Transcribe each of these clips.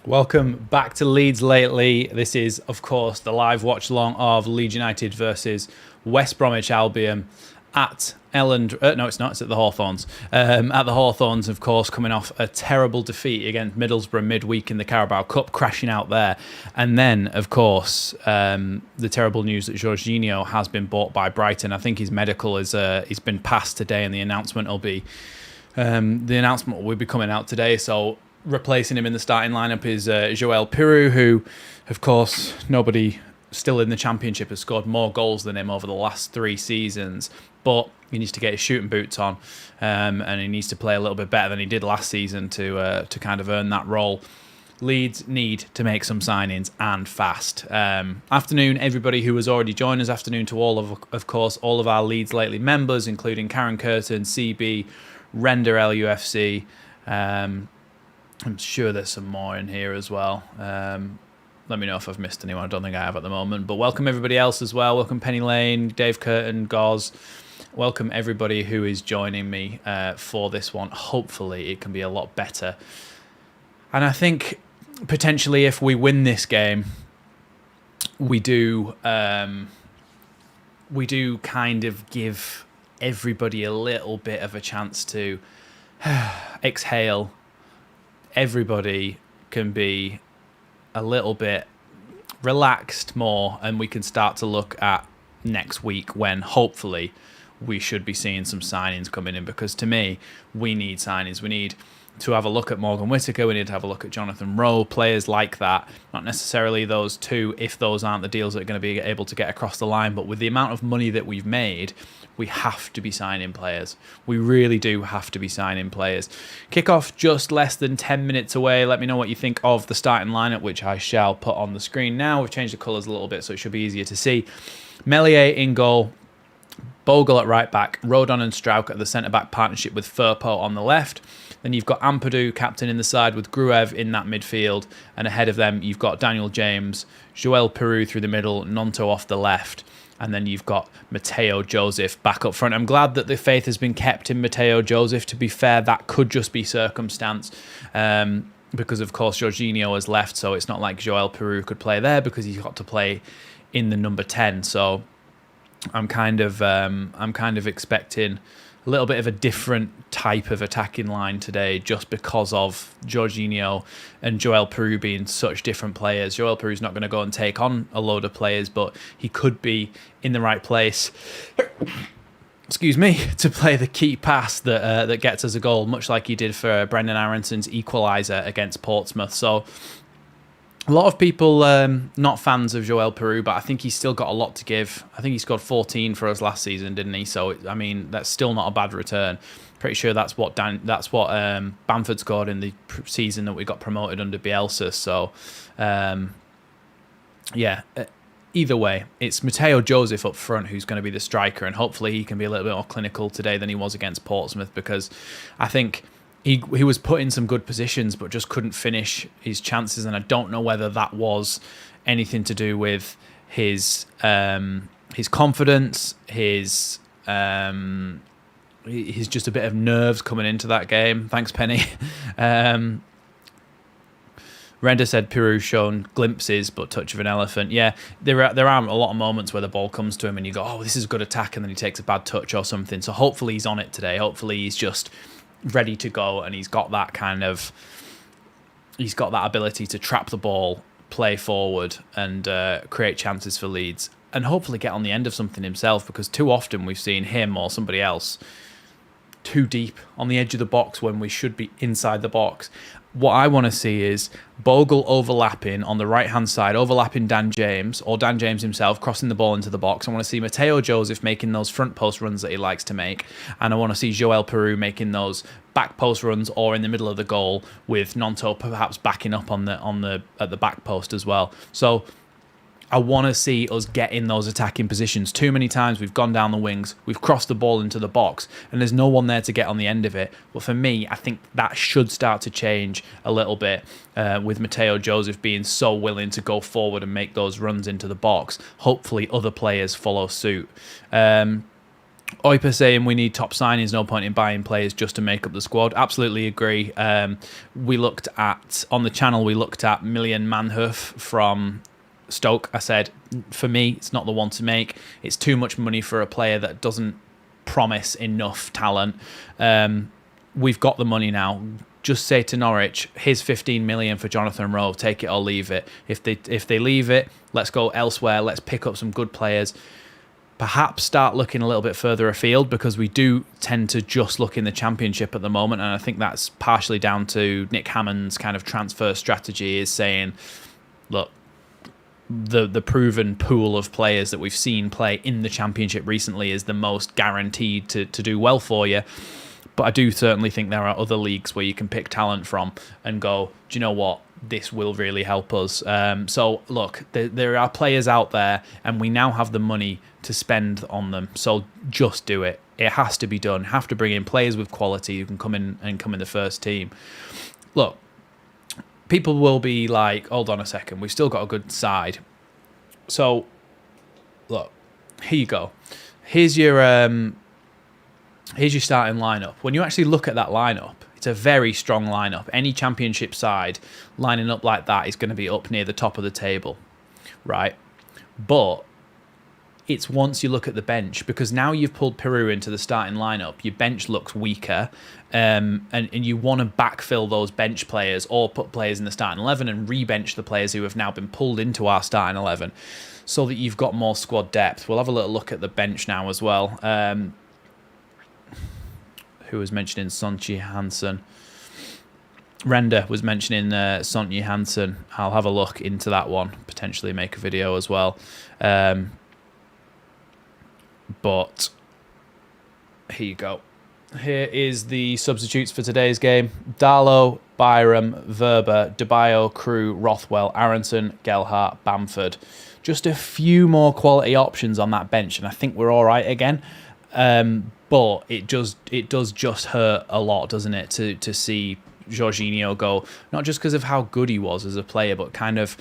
Welcome back to Leeds Lately. This is, of course, the live watch-along of Leeds United versus West Bromwich Albion at Elland. No, it's not. It's at the Hawthorns. At the Hawthorns, of course, coming off a terrible defeat against Middlesbrough midweek in the Carabao Cup, crashing out there. And then, of course, the terrible news that Jorginho has been bought by Brighton. I think his medical is he's been passed today, and the announcement will be coming out today. So replacing him in the starting lineup is Joel Pirou, who, of course, nobody still in the Championship has scored more goals than him over the last 3 seasons. But he needs to get his shooting boots on, and he needs to play a little bit better than he did last season to kind of earn that role. Leeds need to make some signings, and fast. Afternoon, everybody who has already joined us. Afternoon to all of course, all of our Leeds Lately members, including Karen Curtin, CB, Render LUFC. I'm sure there's some more in here as well. Let me know if I've missed anyone. I don't think I have at the moment. But welcome everybody else as well. Welcome Penny Lane, Dave Curtin, Goz. Welcome everybody who is joining me for this one. Hopefully it can be a lot better. And I think potentially if we win this game, we do kind of give everybody a little bit of a chance to exhale. Everybody can be a little bit relaxed more, and we can start to look at next week when hopefully we should be seeing some signings coming in, because to me, we need signings. We need to have a look at Morgan Whittaker. We need to have a look at Jonathan Rowe, players like that. Not necessarily those two, if those aren't the deals that are going to be able to get across the line, but with the amount of money that we've made, we have to be signing players. We really do have to be signing players. Kickoff just less than 10 minutes away. Let me know what you think of the starting lineup, which I shall put on the screen now. We've changed the colours a little bit, so it should be easier to see. Meslier in goal. Bogle at right back, Rodon and Strauch at the centre-back partnership with Firpo on the left. Then you've got Ampadu, captain in the side, with Gruev in that midfield. And ahead of them, you've got Daniel James, Joel Pirou through the middle, Nonto off the left. And then you've got Mateo Joseph back up front. I'm glad that the faith has been kept in Mateo Joseph. To be fair, that could just be circumstance. Because, of course, Jorginho has left, so it's not like Joel Pirou could play there because he's got to play in the number 10. So I'm kind of expecting a little bit of a different type of attacking line today, just because of Jorginho and Joel Pirou being such different players. Joel Perou's not going to go and take on a load of players, but he could be in the right place. Excuse me, to play the key pass that gets us a goal, much like he did for Brendan Aronson's equaliser against Portsmouth. So a lot of people not fans of Joel Pirou, but I think he's still got a lot to give. I think he scored 14 for us last season, didn't he? So I mean, that's still not a bad return. Pretty sure that's what Bamford scored in the season that we got promoted under Bielsa. So yeah. Either way, it's Mateo Joseph up front who's going to be the striker, and hopefully he can be a little bit more clinical today than he was against Portsmouth, because I think he was put in some good positions but just couldn't finish his chances, and I don't know whether that was anything to do with his confidence, his just a bit of nerves coming into that game. Thanks, Penny. Render said Pirou shown glimpses, but touch of an elephant. Yeah, there are a lot of moments where the ball comes to him and you go, oh, this is a good attack, and then he takes a bad touch or something. So hopefully he's on it today. Hopefully he's just ready to go, and he's got that ability to trap the ball, play forward, and create chances for Leeds, and hopefully get on the end of something himself, because too often we've seen him or somebody else too deep on the edge of the box when we should be inside the box. What I want to see is Bogle overlapping on the right-hand side, overlapping Dan James, or Dan James himself crossing the ball into the box. I want to see Mateo Joseph making those front post runs that he likes to make, and I want to see Joel Pirou making those back post runs or in the middle of the goal, with Nonto perhaps backing up at the back post as well. So I want to see us get in those attacking positions. Too many times we've gone down the wings, we've crossed the ball into the box, and there's no one there to get on the end of it. But for me, I think that should start to change a little bit with Mateo Joseph being so willing to go forward and make those runs into the box. Hopefully other players follow suit. Oiper saying we need top signings, no point in buying players just to make up the squad. Absolutely agree. We looked at, on the channel, we looked at Million Manhoof from Stoke. I said, for me, it's not the one to make. It's too much money for a player that doesn't promise enough talent. We've got the money now. Just say to Norwich, here's 15 million for Jonathan Rowe. Take it or leave it. If they leave it, let's go elsewhere. Let's pick up some good players. Perhaps start looking a little bit further afield, because we do tend to just look in the Championship at the moment, and I think that's partially down to Nick Hammond's kind of transfer strategy, is saying, look, the proven pool of players that we've seen play in the Championship recently is the most guaranteed to do well for you. But I do certainly think there are other leagues where you can pick talent from and go, do you know what? This will really help us. So, look, there are players out there, and we now have the money to spend on them. So just do it. It has to be done. Have to bring in players with quality who can come in the first team. Look, people will be like, hold on a second, we've still got a good side. So, look, here you go. Here's your starting lineup. When you actually look at that lineup, it's a very strong lineup. Any Championship side lining up like that is going to be up near the top of the table, right? But it's once you look at the bench, because now you've pulled Peru into the starting lineup, your bench looks weaker, and you want to backfill those bench players or put players in the starting 11 and re-bench the players who have now been pulled into our starting 11 so that you've got more squad depth. We'll have a little look at the bench now as well. Who was mentioning Sonchi Hansen? Render was mentioning Sonchi Hansen. I'll have a look into that one, potentially make a video as well. But here you go. Here is the substitutes for today's game. Darlow, Byram, Verber, Debayo, Crew, Rothwell, Aronson, Gelhart, Bamford. Just a few more quality options on that bench, and I think we're all right again. But it does just hurt a lot, doesn't it, to see Jorginho go, not just because of how good he was as a player, but kind of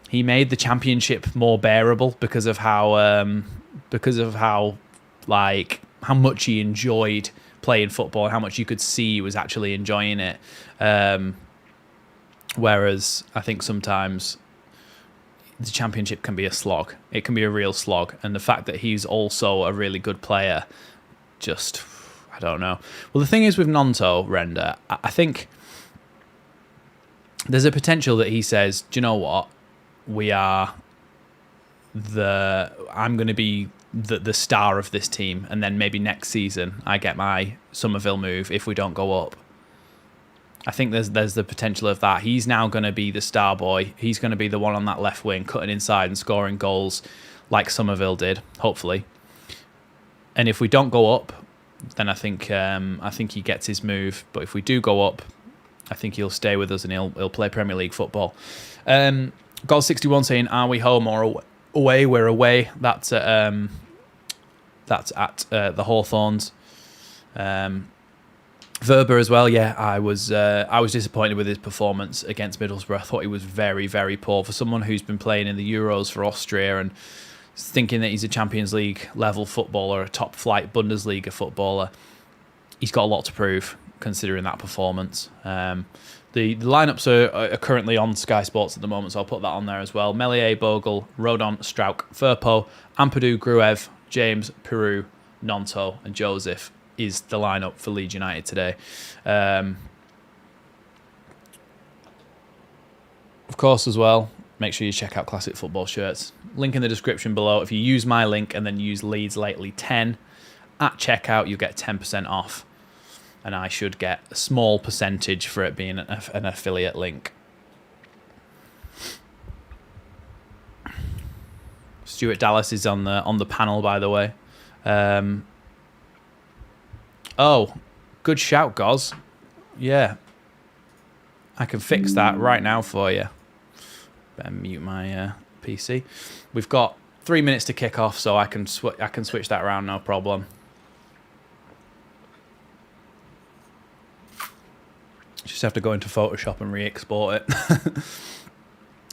he made the Championship more bearable because of how much he enjoyed playing football and how much you could see he was actually enjoying it. Whereas I think sometimes the Championship can be a slog. It can be a real slog. And the fact that he's also a really good player, just, I don't know. Well, the thing is with Nonto, Render, I think there's a potential that he says, do you know what? I'm going to be the star of this team, and then maybe next season I get my Somerville move if we don't go up. I think there's the potential of that. He's now going to be the star boy. He's going to be the one on that left wing, cutting inside and scoring goals like Somerville did, hopefully. And if we don't go up, then I think he gets his move. But if we do go up, I think he'll stay with us and he'll play Premier League football. Goal 61 saying, "Are we home or away?" We're away. That's at the Hawthorns. Verber as well. Yeah, I was disappointed with his performance against Middlesbrough. I thought he was very, very poor for someone who's been playing in the Euros for Austria and thinking that he's a Champions League level footballer, a top flight Bundesliga footballer. He's got a lot to prove considering that performance. The lineups are currently on Sky Sports at the moment, so I'll put that on there as well. Meslier, Bogle, Rodon, Strauch, Firpo, Ampadu, Gruev, James, Peru, Nonto, and Joseph is the lineup for Leeds United today. Of course, as well, make sure you check out Classic Football shirts. Link in the description below. If you use my link and then use Leeds Lately 10 at checkout, you get 10% off. And I should get a small percentage for it being an affiliate link. Stuart Dallas is on the panel, by the way. Oh, good shout, Goz. Yeah, I can fix that right now for you. Better mute my PC. We've got 3 minutes to kick off, so I can switch that around, no problem. Just have to go into Photoshop and re-export it.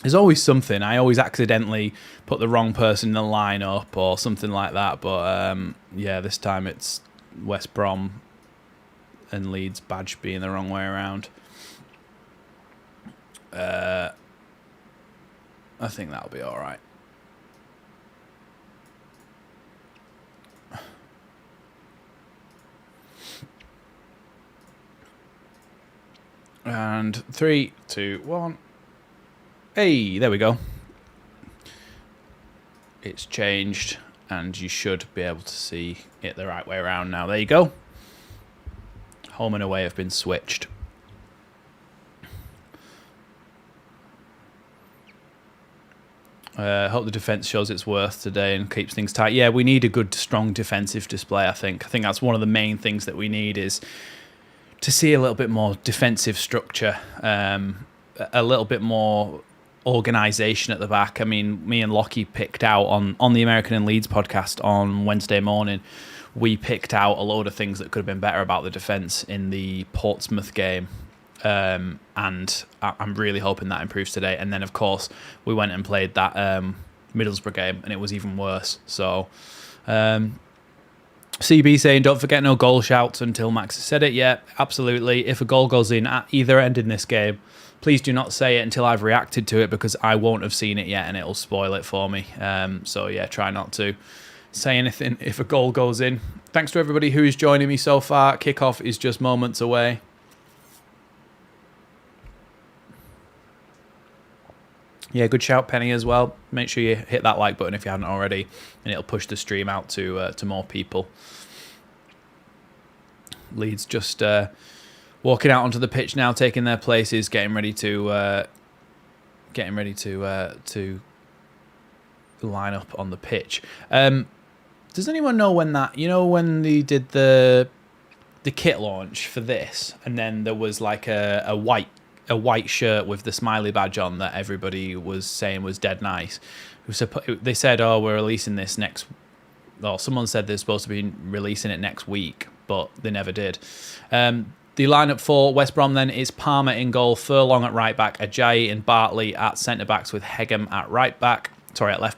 There's always something. I always accidentally put the wrong person in the lineup or something like that. But yeah, this time it's West Brom and Leeds badge being the wrong way around. I think that'll be all right. And 3, 2, 1. Hey, there we go. It's changed, and you should be able to see it the right way around now. There you go. Home and away have been switched. Hope the defence shows its worth today and keeps things tight. Yeah, we need a good, strong defensive display, I think. I think that's one of the main things that we need is to see a little bit more defensive structure, a little bit more organisation at the back. I mean, me and Lockie picked out on the American and Leeds podcast on Wednesday morning, we picked out a load of things that could have been better about the defence in the Portsmouth game. And I'm really hoping that improves today. And then, of course, we went and played that Middlesbrough game, and it was even worse. So, CB saying, don't forget no goal shouts until Max has said it. Yeah, absolutely. If a goal goes in at either end in this game, please do not say it until I've reacted to it, because I won't have seen it yet and it'll spoil it for me. So, yeah, try not to say anything if a goal goes in. Thanks to everybody who is joining me so far. Kickoff is just moments away. Yeah, good shout, Penny, as well. Make sure you hit that like button if you haven't already, and it'll push the stream out to more people. Leeds just walking out onto the pitch now, taking their places, getting ready to line up on the pitch. Does anyone know when that? You know when they did the kit launch for this, and then there was like a white shirt with the smiley badge on that everybody was saying was dead nice. They said, oh, we're releasing this next... Well, someone said they're supposed to be releasing it next week, but they never did. The lineup for West Brom then is Palmer in goal, Furlong at right back, Ajayi and Bartley at centre-backs with Hegem at left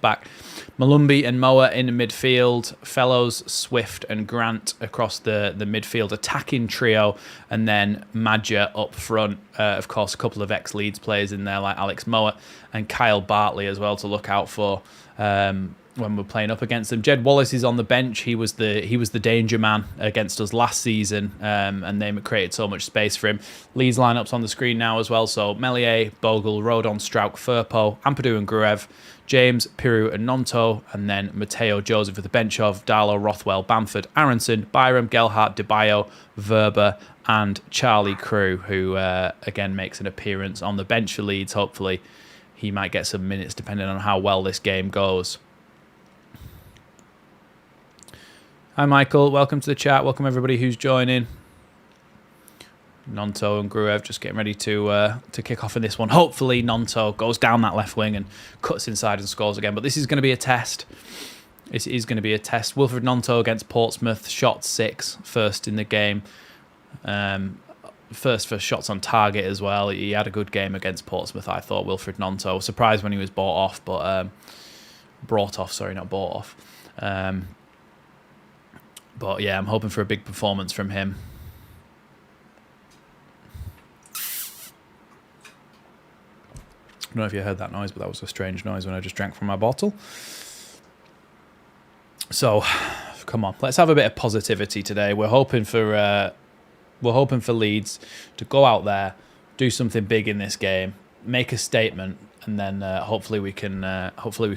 back. Malumbi and Moa in midfield, Fellows, Swift and Grant across the midfield attacking trio, and then Madja up front. Of course, a couple of ex-Leeds players in there like Alex Moa and Kyle Bartley as well to look out for when we're playing up against them. Jed Wallace is on the bench. He was the danger man against us last season, and they created so much space for him. Leeds lineups on the screen now as well. So Melier, Bogle, Rodon, Strauch, Firpo, Ampadu and Gruev, James, Piru and Nonto, and then Mateo Joseph with the bench of Darlow, Rothwell, Bamford, Aronson, Byram, Gelhardt, DeBayo, Verba and Charlie Crew, who again makes an appearance on the bench for Leeds. Hopefully he might get some minutes depending on how well this game goes. Hi Michael, welcome to the chat. Welcome everybody who's joining. Nonto and Gruev just getting ready to kick off in this one. Hopefully Nonto goes down that left wing and cuts inside and scores again. But this is going to be a test. This is going to be a test. Wilfred Nonto against Portsmouth, shot 6, first in the game. First for shots on target as well. He had a good game against Portsmouth, I thought, Wilfred Nonto. Surprised when he was brought off. But yeah, I'm hoping for a big performance from him. I don't know if you heard that noise, but that was a strange noise when I just drank from my bottle. So, come on, let's have a bit of positivity today. We're hoping for Leeds to go out there, do something big in this game, make a statement, and then hopefully we can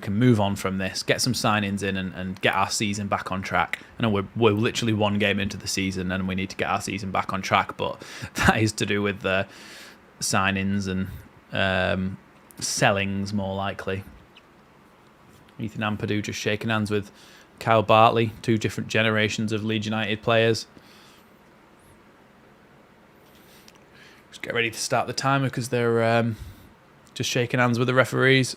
move on from this, get some signings in, and get our season back on track. I know we're literally one game into the season, and we need to get our season back on track, but that is to do with the signings and sellings more likely. Ethan Ampadu just shaking hands with Kyle Bartley, 2 different generations of Leeds United players. Just get ready to start the timer because they're just shaking hands with the referees.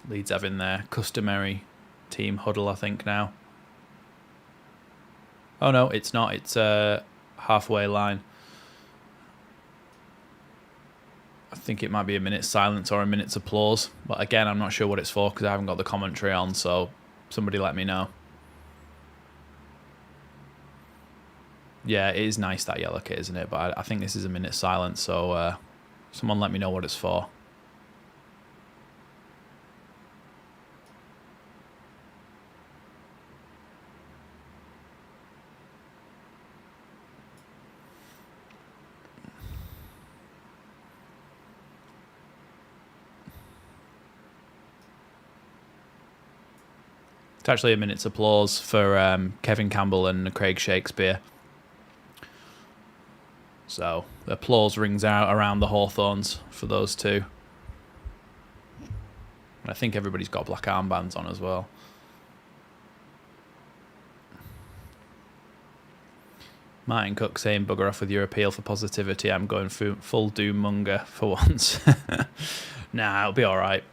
Leeds having their customary team huddle, I think, now. Oh no, it's not. It's halfway line. I think it might be a minute's silence or a minute's applause. But again, I'm not sure what it's for because I haven't got the commentary on, so somebody let me know. Yeah, it is nice, that yellow kit, isn't it? But I think this is a minute's silence, so someone let me know what it's for. It's actually a minute's applause for Kevin Campbell and Craig Shakespeare. So the applause rings out around the Hawthorns for those two. And I think everybody's got black armbands on as well. Martin Cook saying, bugger off with your appeal for positivity. I'm going full doom-monger for once. Nah, it'll be all right.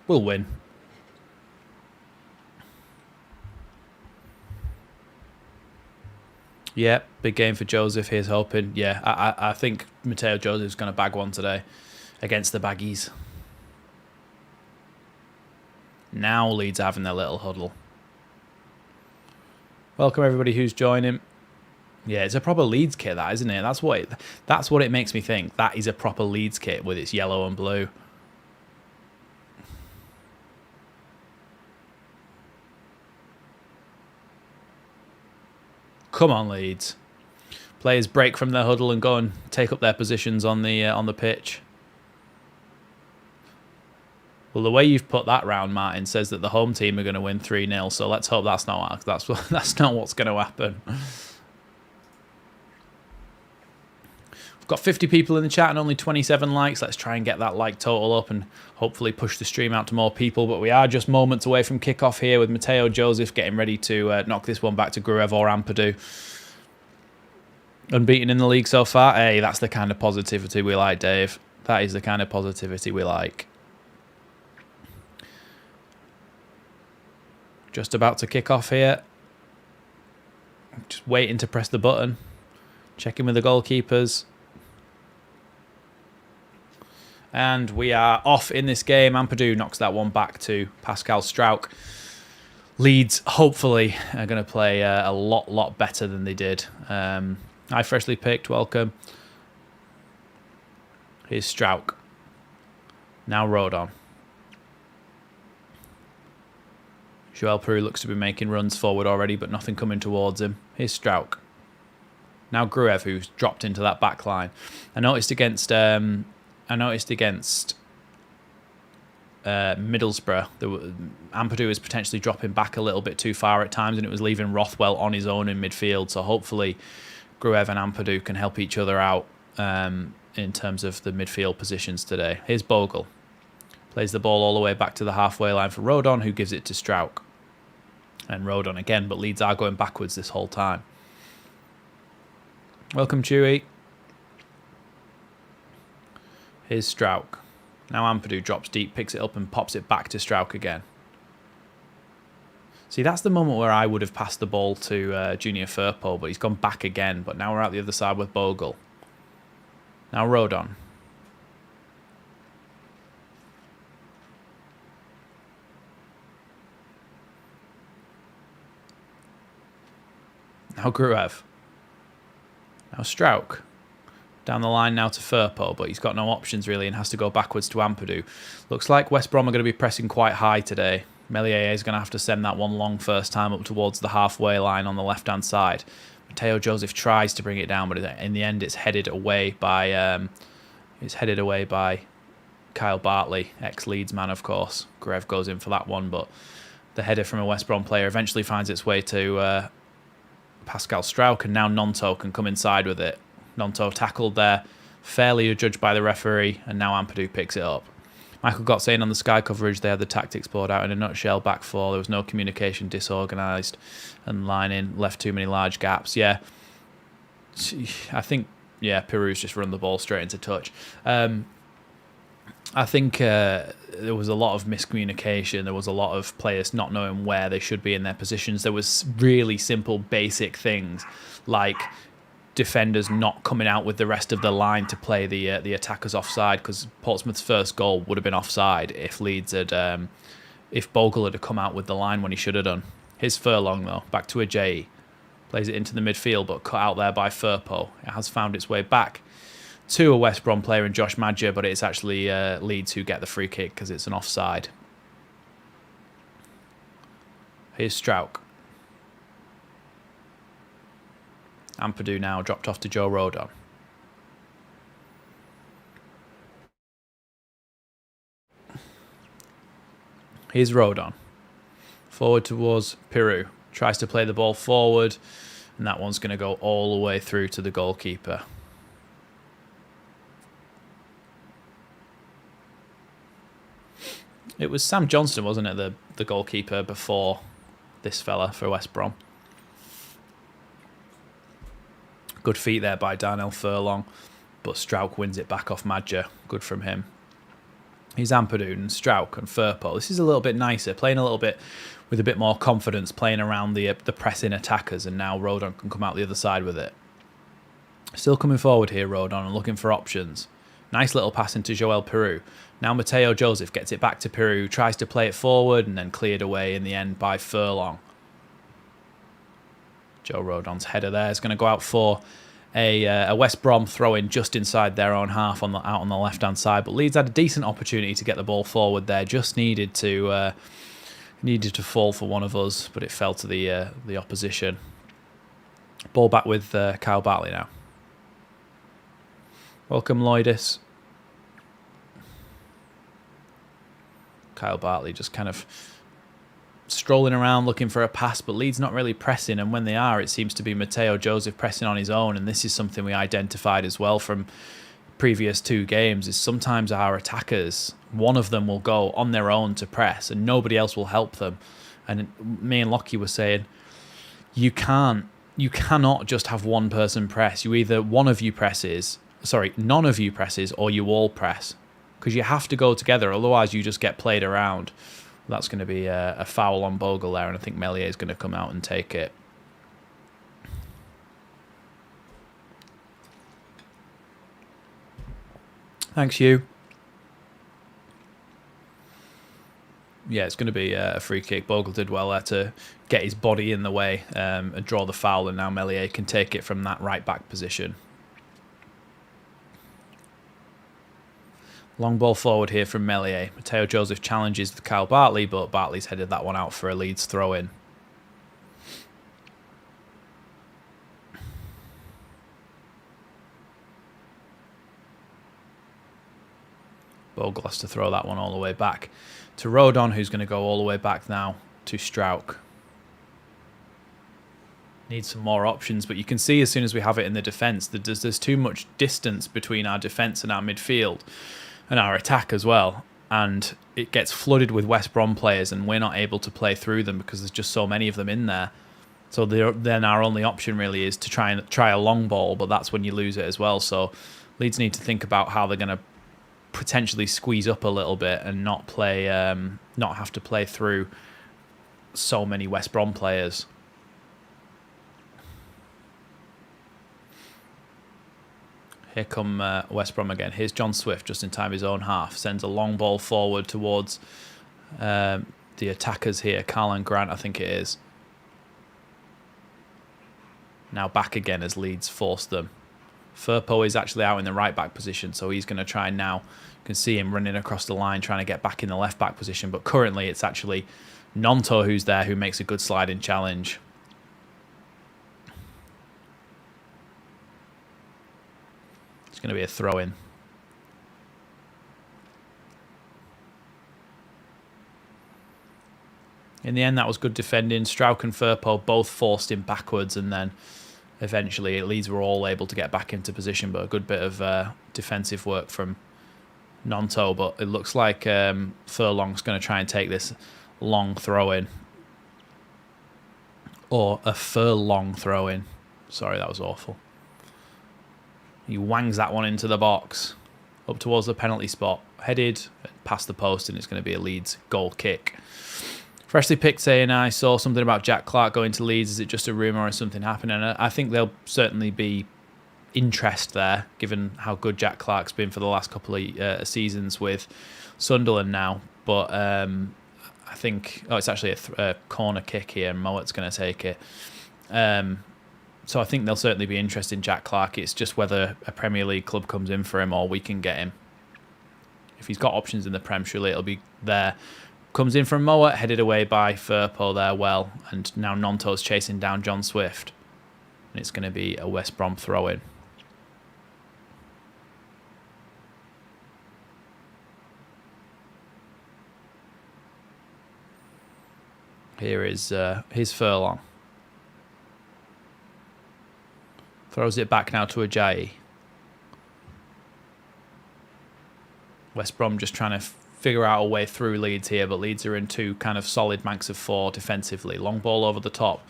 We'll win. Yeah, big game for Joseph. Here's hoping. Yeah, I think Mateo Joseph's going to bag one today against the Baggies. Now Leeds having their little huddle. Welcome everybody who's joining. Yeah, it's a proper Leeds kit, that, isn't it? That's what it makes me think. That is a proper Leeds kit with its yellow and blue. Come on, Leeds. Players break from their huddle and go and take up their positions on the pitch. Well, the way you've put that round, Martin, says that the home team are going to win 3-0. So let's hope that's not what's going to happen. We've got 50 people in the chat and only 27 likes. Let's try and get that like total up and hopefully push the stream out to more people. But we are just moments away from kickoff here with Mateo Joseph getting ready to knock this one back to Gruev or Ampadu. Unbeaten in the league so far. Hey, that's the kind of positivity we like, Dave. That is the kind of positivity we like. Just about to kick off here. Just waiting to press the button. Checking with the goalkeepers. And we are off in this game. Ampadu knocks that one back to Pascal Strauch. Leeds, hopefully, are going to play a lot better than they did. I freshly picked, welcome. Here's Strauch. Now Rodon. Joel Peru looks to be making runs forward already, but nothing coming towards him. Here's Strauch. Now Gruev, who's dropped into that back line. I noticed against Middlesbrough, Ampadu was potentially dropping back a little bit too far at times, and it was leaving Rothwell on his own in midfield. So hopefully Gruev and Ampadu can help each other out in terms of the midfield positions today. Here's Bogle. Plays the ball all the way back to the halfway line for Rodon, who gives it to Strauch. And Rodon again, but Leeds are going backwards this whole time. Welcome, Chewy. Here's Strauch. Now Ampadu drops deep, picks it up and pops it back to Strauch again. See, that's the moment where I would have passed the ball to Junior Firpo, but he's gone back again. But now we're out the other side with Bogle. Now Rodon. Now Gruev. Now Strauch. Down the line now to Firpo, but he's got no options really and has to go backwards to Ampadu. Looks like West Brom are going to be pressing quite high today. Melier is going to have to send that one long first time up towards the halfway line on the left-hand side. Mateo Joseph tries to bring it down, but in the end it's headed away by Kyle Bartley, ex-Leeds man, of course. Grev goes in for that one, but the header from a West Brom player eventually finds its way to Pascal Strauch, and now Nonto can come inside with it. Nonto tackled there, fairly judged by the referee, and now Ampadu picks it up. Michael got saying on the Sky coverage they had the tactics board out in a nutshell, back four. There was no communication, disorganised, and lining left too many large gaps. Yeah, I think, Peru's just run the ball straight into touch. I think there was a lot of miscommunication. There was a lot of players not knowing where they should be in their positions. There was really simple, basic things like defenders not coming out with the rest of the line to play the attackers offside, because Portsmouth's first goal would have been offside if Leeds had if Bogle had come out with the line when he should have done. Here's Furlong though, back to Ajayi. Plays it into the midfield, but cut out there by Firpo. It has found its way back to a West Brom player in Josh Madger, but it's actually Leeds who get the free kick because it's an offside. Here's Strauch. Ampadu now dropped off to Joe Rodon. Here's Rodon. Forward towards Peru. Tries to play the ball forward, and that one's going to go all the way through to the goalkeeper. It was Sam Johnston, wasn't it, the goalkeeper before this fella for West Brom. Good feet there by Darnell Furlong, but Strauch wins it back off Madger. Good from him. He's Ampadu and Strauch and Firpo. This is a little bit nicer, playing a little bit with a bit more confidence, playing around the pressing attackers, and now Rodon can come out the other side with it. Still coming forward here, Rodon, and looking for options. Nice little pass into Joel Peru. Now Mateo Joseph gets it back to Peru, tries to play it forward, and then cleared away in the end by Furlong. Joe Rodon's header there is going to go out for a West Brom throw-in just inside their own half out on the left-hand side. But Leeds had a decent opportunity to get the ball forward there. Just needed to fall for one of us, but it fell to the opposition. Ball back with Kyle Bartley now. Welcome, Lloydis. Kyle Bartley just kind of strolling around looking for a pass, but Leeds not really pressing, and when they are, it seems to be Mateo Joseph pressing on his own. And this is something we identified as well from previous two games, is sometimes our attackers, one of them will go on their own to press and nobody else will help them. And me and Lockie were saying, you cannot just have one person press. You either none of you presses, or you all press, because you have to go together, otherwise you just get played around. That's going to be a foul on Bogle there, and I think Meslier is going to come out and take it. Thanks, Hugh. Yeah, it's going to be a free kick. Bogle did well there to get his body in the way and draw the foul, and now Meslier can take it from that right-back position. Long ball forward here from Meslier. Mateo Joseph challenges Kyle Bartley, but Bartley's headed that one out for a Leeds throw-in. Bogle has to throw that one all the way back to Rodon, who's going to go all the way back now to Strauch. Need some more options, but you can see as soon as we have it in the defence that there's too much distance between our defence and our midfield and our attack as well, and it gets flooded with West Brom players, and we're not able to play through them because there's just so many of them in there. So then our only option really is to try a long ball, but that's when you lose it as well. So Leeds need to think about how they're going to potentially squeeze up a little bit and not have to play through so many West Brom players. Here come West Brom again. Here's John Swift just in time his own half. Sends a long ball forward towards the attackers here. Carlan Grant, I think it is. Now back again as Leeds force them. Firpo is actually out in the right-back position, so he's going to try now. You can see him running across the line trying to get back in the left-back position, but currently it's actually Nonto who's there, who makes a good sliding challenge. It's going to be a throw-in. In the end, that was good defending. Strauch and Firpo both forced him backwards, and then eventually Leeds were all able to get back into position, but a good bit of defensive work from Nonto. But it looks like Furlong's going to try and take this long throw-in. Or a furlong throw-in. Sorry, that was awful. He wangs that one into the box, up towards the penalty spot, headed past the post, and it's going to be a Leeds goal kick. Freshly picked saying, I saw something about Jack Clark going to Leeds. Is it just a rumour or something happening? And I think there'll certainly be interest there, given how good Jack Clarke's been for the last couple of seasons with Sunderland now. But I think it's actually a corner kick here, and Mowatt's going to take it. So I think they'll certainly be interested in Jack Clarke. It's just whether a Premier League club comes in for him or we can get him. If he's got options in the Prem, surely it'll be there. Comes in from Mowat, headed away by Firpo there well, and now Nonto's chasing down John Swift. And it's going to be a West Brom throw-in. Here's Furlong. Throws it back now to Ajayi. West Brom just trying to figure out a way through Leeds here, but Leeds are in two kind of solid banks of four defensively. Long ball over the top,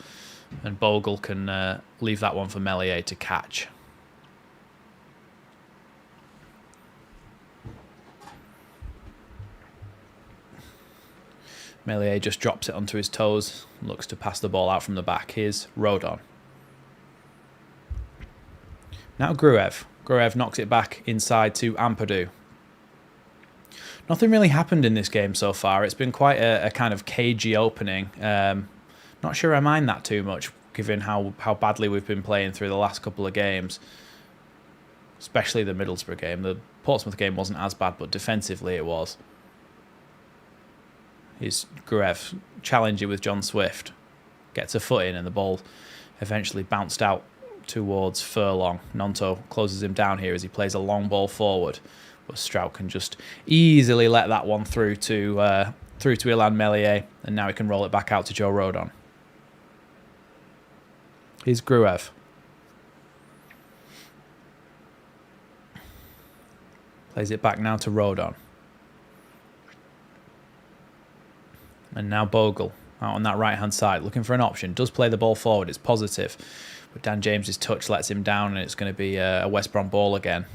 and Bogle can leave that one for Meslier to catch. Meslier just drops it onto his toes, looks to pass the ball out from the back. Here's Rodon. Now Gruev. Gruev knocks it back inside to Ampadu. Nothing really happened in this game so far. It's been quite a kind of cagey opening. Not sure I mind that too much, given how badly we've been playing through the last couple of games. Especially the Middlesbrough game. The Portsmouth game wasn't as bad, but defensively it was. Here's Gruev challenging with John Swift. Gets a foot in and the ball eventually bounced out towards Furlong. Nonto closes him down here as he plays a long ball forward. But Strout can just easily let that one through to Elland Meslier, and now he can roll it back out to Joe Rodon. Here's Gruev. Plays it back now to Rodon. And now Bogle out on that right-hand side, looking for an option. Does play the ball forward, it's positive. But Dan James's touch lets him down, and it's going to be a West Brom ball again.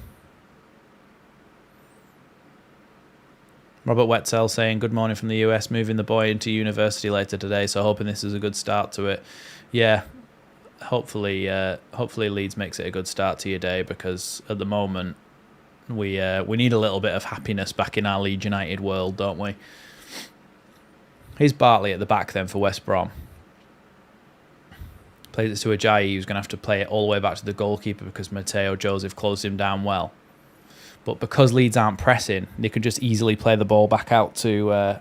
Robert Wetzel saying, good morning from the US, moving the boy into university later today, so hoping this is a good start to it. Yeah, hopefully Leeds makes it a good start to your day, because at the moment we need a little bit of happiness back in our Leeds United world, don't we? Here's Bartley at the back then for West Brom. Plays it to Ajayi, who's going to have to play it all the way back to the goalkeeper because Mateo Joseph closed him down well. But because Leeds aren't pressing, they could just easily play the ball back out to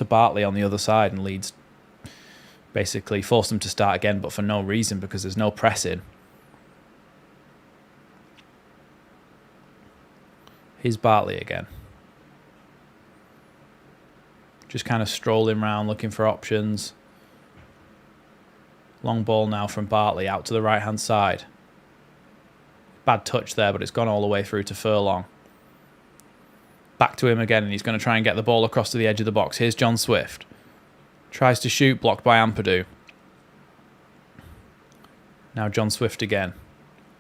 Bartley on the other side, and Leeds basically force them to start again, but for no reason, because there's no pressing. Here's Bartley again. Just kind of strolling around looking for options. Long ball now from Bartley out to the right-hand side. Bad touch there, but it's gone all the way through to Furlong. Back to him again, and he's going to try and get the ball across to the edge of the box. Here's John Swift. Tries to shoot, blocked by Ampadu. Now John Swift again.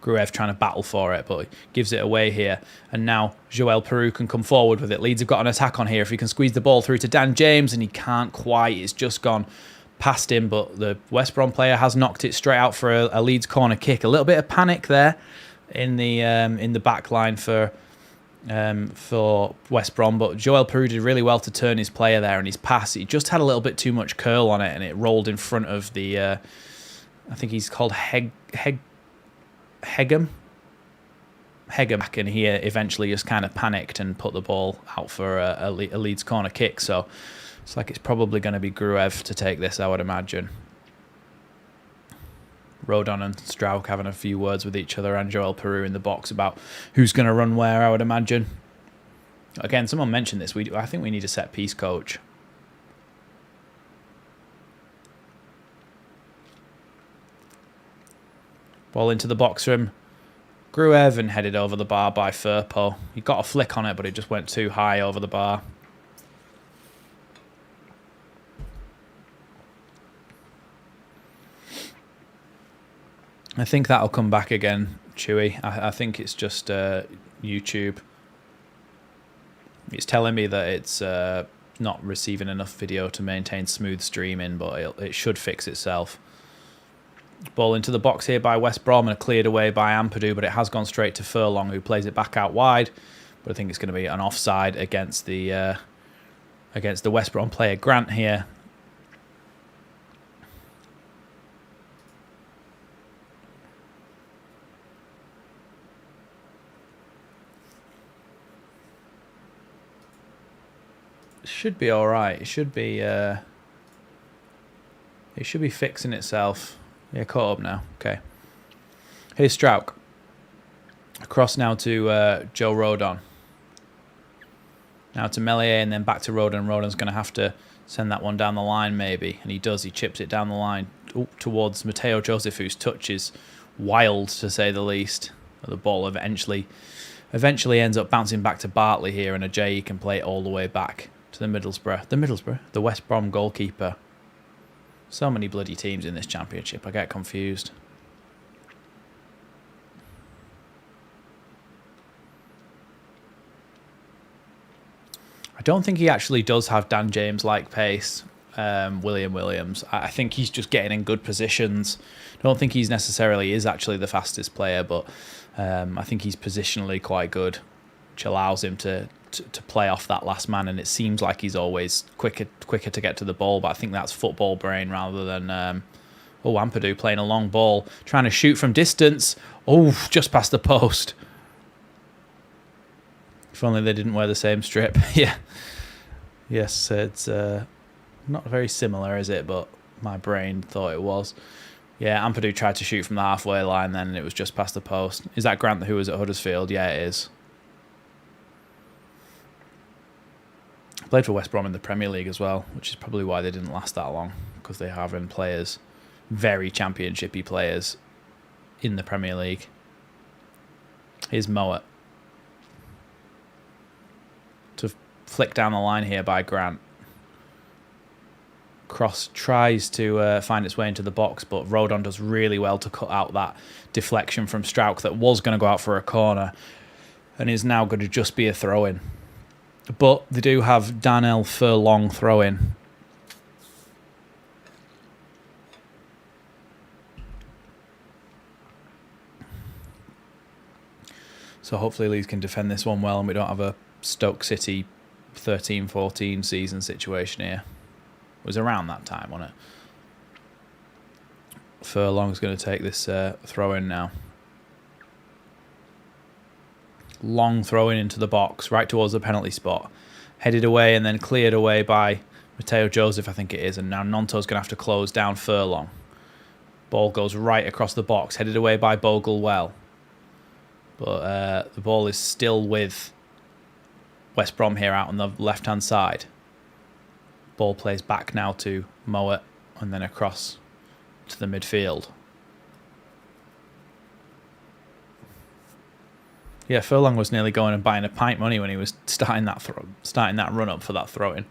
Gruev trying to battle for it, but he gives it away here. And now Joel Peru can come forward with it. Leeds have got an attack on here. If he can squeeze the ball through to Dan James, and he can't quite. It's just gone past him, but the West Brom player has knocked it straight out for a Leeds corner kick. A little bit of panic there in the back line for West Brom, but Joel Peru did really well to turn his player there, and his pass, he just had a little bit too much curl on it, and it rolled in front of the I think he's called Hegem, and he eventually just kind of panicked and put the ball out for a Leeds corner kick. So it's like it's probably going to be Gruev to take this, I would imagine. Rodon and Strauch having a few words with each other, and Joel Peru in the box about who's going to run where, I would imagine. Again, someone mentioned this. I think we need a set-piece coach. Ball into the box from Gruev and headed over the bar by Firpo. He got a flick on it, but it just went too high over the bar. I think that'll come back again, Chewy. I think it's just YouTube. It's telling me that it's not receiving enough video to maintain smooth streaming, but it should fix itself. Ball into the box here by West Brom and cleared away by Ampadu, but it has gone straight to Furlong, who plays it back out wide. But I think it's going to be an offside against the West Brom player Grant here. Should be all right. It should be fixing itself. Yeah, caught up now. Okay. Here's Strauch. Across now to Joe Rodon. Now to Melier and then back to Rodon. Rodon's going to have to send that one down the line maybe. And he does. He chips it down the line towards Matteo Joseph, whose touch is wild to say the least. The ball eventually ends up bouncing back to Bartley here, and Ajayi can play it all the way back to the West Brom goalkeeper. So many bloody teams in this championship. I get confused. I don't think he actually does have Dan James-like pace, William Williams. I think he's just getting in good positions. I don't think he's necessarily is actually the fastest player, but I think he's positionally quite good, which allows him to play off that last man, and it seems like he's always quicker to get to the ball, but I think that's football brain rather than Ampadu playing a long ball, trying to shoot from distance. Oh, just past the post. If only they didn't wear the same strip. Yeah. Yes, it's not very similar, is it? But my brain thought it was. Yeah, Ampadu tried to shoot from the halfway line then, and it was just past the post. Is that Grant who was at Huddersfield? Yeah, it is. Played for West Brom in the Premier League as well, which is probably why they didn't last that long, because they have in players, very championshipy players, in the Premier League. Here's Mowat. To flick down the line here by Grant. Cross tries to find its way into the box, but Rodon does really well to cut out that deflection from Strauch that was going to go out for a corner, and is now going to just be a throw-in. But they do have Daniel Furlong throw-in. So hopefully Leeds can defend this one well, and we don't have a Stoke City 13-14 season situation here. It was around that time, wasn't it? Furlong's going to take this throw-in now. Long throw-in into the box, right towards the penalty spot. Headed away and then cleared away by Matteo Joseph, I think it is. And now Nonto's going to have to close down Furlong. Ball goes right across the box, headed away by Bogle well. But the ball is still with West Brom here out on the left-hand side. Ball plays back now to Mowat and then across to the midfield. Yeah, Furlong was nearly going and buying a pint money when he was starting that run up for that throw-in.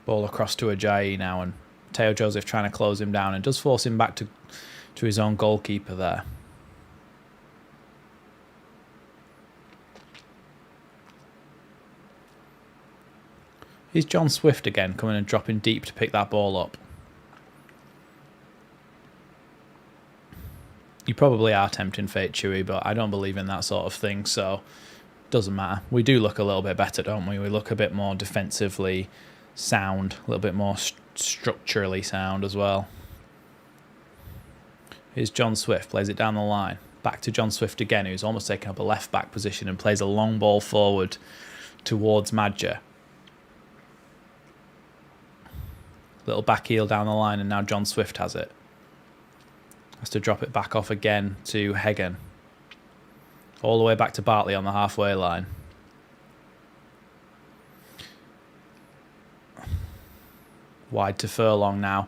Ball across to Ajayi now, and Teo Joseph trying to close him down and does force him back to his own goalkeeper there. Here's John Swift again, coming and dropping deep to pick that ball up. You probably are tempting fate, Chewy, but I don't believe in that sort of thing, so doesn't matter. We do look a little bit better, don't we? We look a bit more defensively sound, a little bit more structurally sound as well. Here's John Swift, plays it down the line. Back to John Swift again, who's almost taken up a left-back position and plays a long ball forward towards Madja. Little back heel down the line, and now John Swift has it. Has to drop it back off again to Hagen. All the way back to Bartley on the halfway line. Wide to Furlong now.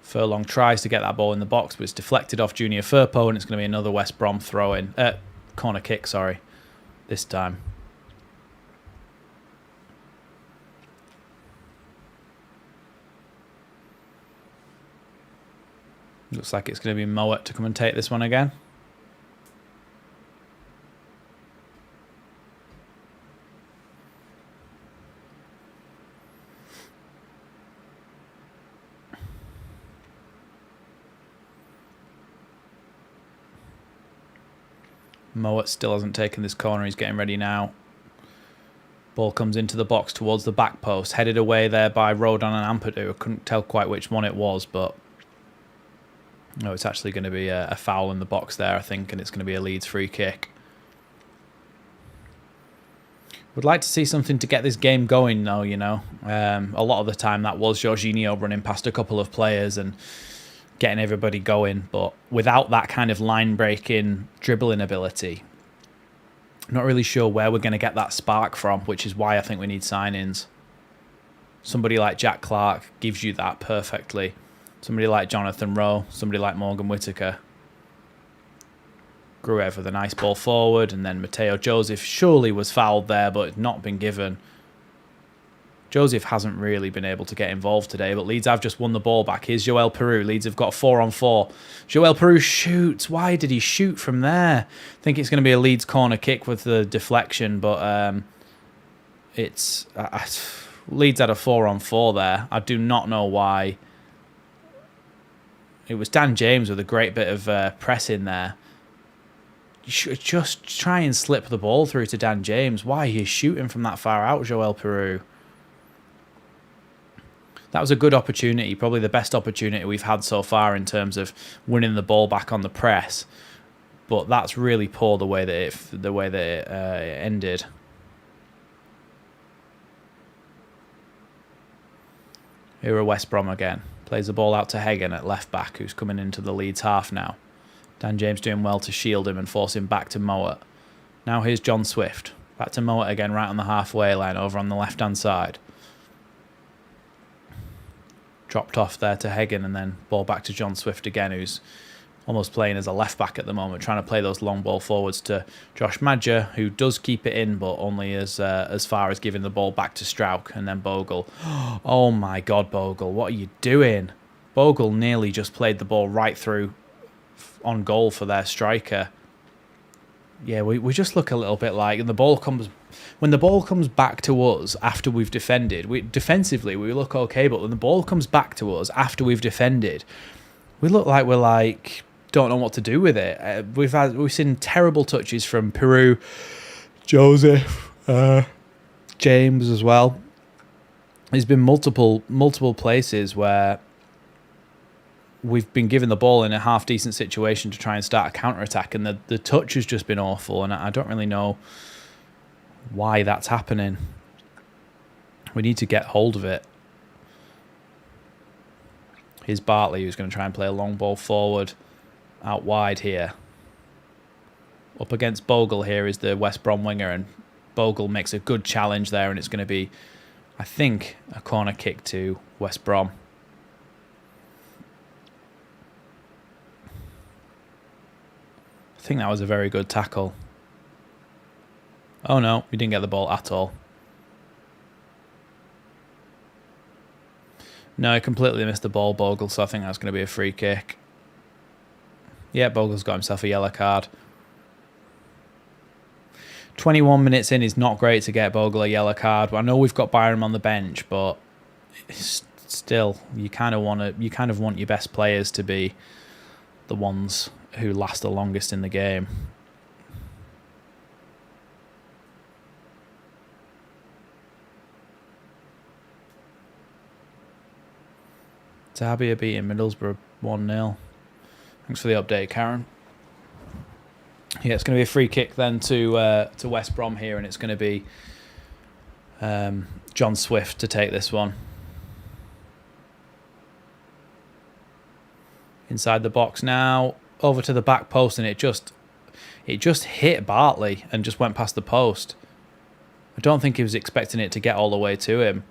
Furlong tries to get that ball in the box, but it's deflected off Junior Firpo, and it's going to be another West Brom throw-in. Corner kick, sorry, this time. Looks like it's going to be Mowat to come and take this one again. Mowat still hasn't taken this corner. He's getting ready now. Ball comes into the box towards the back post. Headed away there by Rodon and Ampadu. I couldn't tell quite which one it was, but... no, it's actually going to be a foul in the box there, I think, and it's going to be a Leeds free kick. Would like to see something to get this game going, though, you know. A lot of the time that was Jorginho running past a couple of players and getting everybody going, but without that kind of line-breaking dribbling ability, I'm not really sure where we're going to get that spark from, which is why I think we need signings. Somebody like Jack Clark gives you that perfectly. Somebody like Jonathan Rowe, somebody like Morgan Whittaker. Gruev with a nice ball forward, and then Mateo Joseph surely was fouled there, but not been given. Joseph hasn't really been able to get involved today, but Leeds have just won the ball back. Here's Joel Peru. Leeds have got 4-on-4. Joel Peru shoots. Why did he shoot from there? I think it's going to be a Leeds corner kick with the deflection, but it's... Leeds had a 4-on-4 there. I do not know why. It was Dan James with a great bit of press in there. You should just try and slip the ball through to Dan James. Why are you shooting from that far out, Joel Peru? That was a good opportunity, probably the best opportunity we've had so far in terms of winning the ball back on the press. But that's really poor the way that it ended. Here are West Brom again. Plays the ball out to Hagen at left back, who's coming into the Leeds half now. Dan James doing well to shield him and force him back to Mowat. Now here's John Swift. Back to Mowat again, right on the halfway line, over on the left-hand side. Dropped off there to Hagen, and then ball back to John Swift again, who's almost playing as a left-back at the moment, trying to play those long ball forwards to Josh Madger, who does keep it in, but only as far as giving the ball back to Strauch, and then Bogle. Oh my God, Bogle, what are you doing? Bogle nearly just played the ball right through on goal for their striker. Yeah, we just look a little bit like, and when the ball comes back to us after we've defended, defensively we look okay, but when the ball comes back to us after we've defended, we look like we're don't know what to do with it. We've seen terrible touches from Peru, Joseph, James as well. There's been multiple places where we've been given the ball in a half-decent situation to try and start a counter-attack, and the touch has just been awful, and I don't really know why that's happening. We need to get hold of it. Here's Bartley, who's going to try and play a long ball forward out wide here. Up against Bogle here is the West Brom winger, and Bogle makes a good challenge there, and it's going to be, I think, a corner kick to West Brom. I think that was a very good tackle. Oh no, we didn't get the ball at all. No, I completely missed the ball, Bogle, so I think that's going to be a free kick. Yeah, Bogle's got himself a yellow card. 21 minutes in is not great to get Bogle a yellow card. I know we've got Byram on the bench, but still, you kind of want your best players to be the ones who last the longest in the game. Derby are beating Middlesbrough 1-0. Thanks for the update, Karen. Yeah, it's going to be a free kick then to West Brom here, and it's going to be John Swift to take this one. Inside the box now, over to the back post, and it just hit Bartley and just went past the post. I don't think he was expecting it to get all the way to him.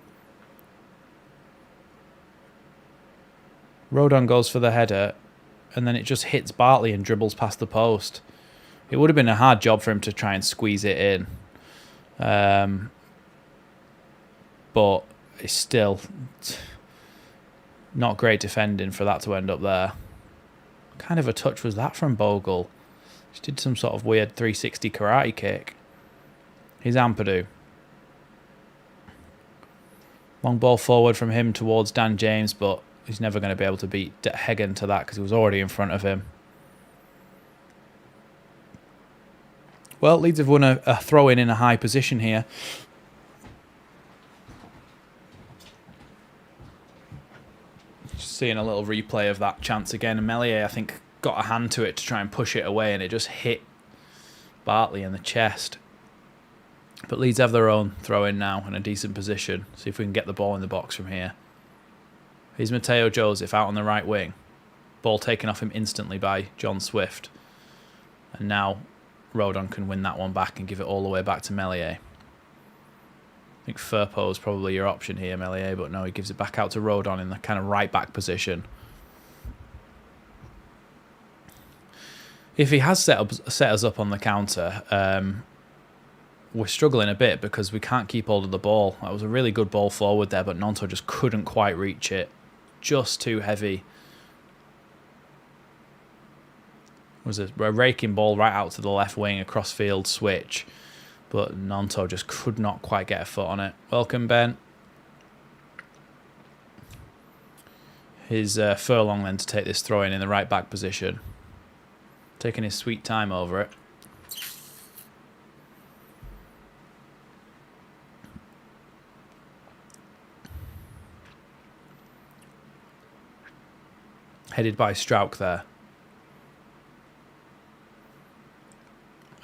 Rodon goes for the header, and then it just hits Bartley and dribbles past the post. It would have been a hard job for him to try and squeeze it in. But it's still not great defending for that to end up there. What kind of a touch was that from Bogle? He did some sort of weird 360 karate kick. Here's Ampadu. Long ball forward from him towards Dan James, but he's never going to be able to beat Hagen to that because he was already in front of him. Well, Leeds have won a throw-in a high position here. Just seeing a little replay of that chance again. And Meslier, I think, got a hand to it to try and push it away, and it just hit Bartley in the chest. But Leeds have their own throw-in now in a decent position. See if we can get the ball in the box from here. Here's Mateo Joseph out on the right wing. Ball taken off him instantly by John Swift. And now Rodon can win that one back and give it all the way back to Meslier. I think Firpo is probably your option here, Meslier, but no, he gives it back out to Rodon in the kind of right-back position. If he has set us up on the counter, we're struggling a bit because we can't keep hold of the ball. That was a really good ball forward there, but Nonto just couldn't quite reach it. Just too heavy. It was a raking ball right out to the left wing, a cross-field switch, but Nonto just could not quite get a foot on it. Welcome, Ben. Here's Furlong then to take this throw-in in the right-back position. Taking his sweet time over it. Headed by Strauch there.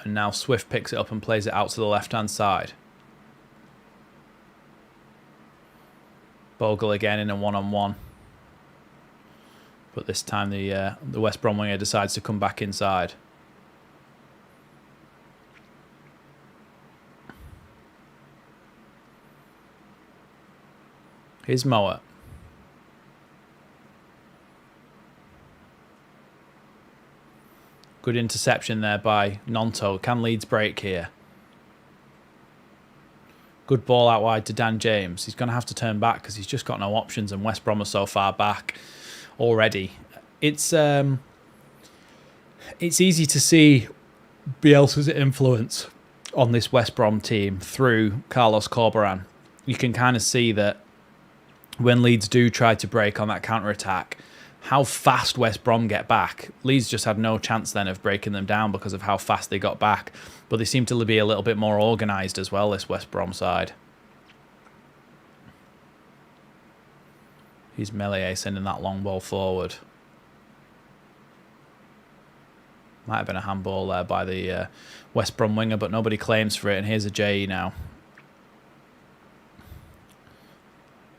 And now Swift picks it up and plays it out to the left-hand side. Bogle again in a one-on-one. But this time the West Brom winger decides to come back inside. Here's Mowat. Good interception there by Nonto. Can Leeds break here? Good ball out wide to Dan James. He's going to have to turn back because he's just got no options, and West Brom are so far back already. It's easy to see Bielsa's influence on this West Brom team through Carlos Corberán. You can kind of see that when Leeds do try to break on that counter-attack, how fast West Brom get back. Leeds just had no chance then of breaking them down because of how fast they got back. But they seem to be a little bit more organised as well, this West Brom side. Here's Meslier sending that long ball forward. Might have been a handball there by the West Brom winger, but nobody claims for it. And here's a J now.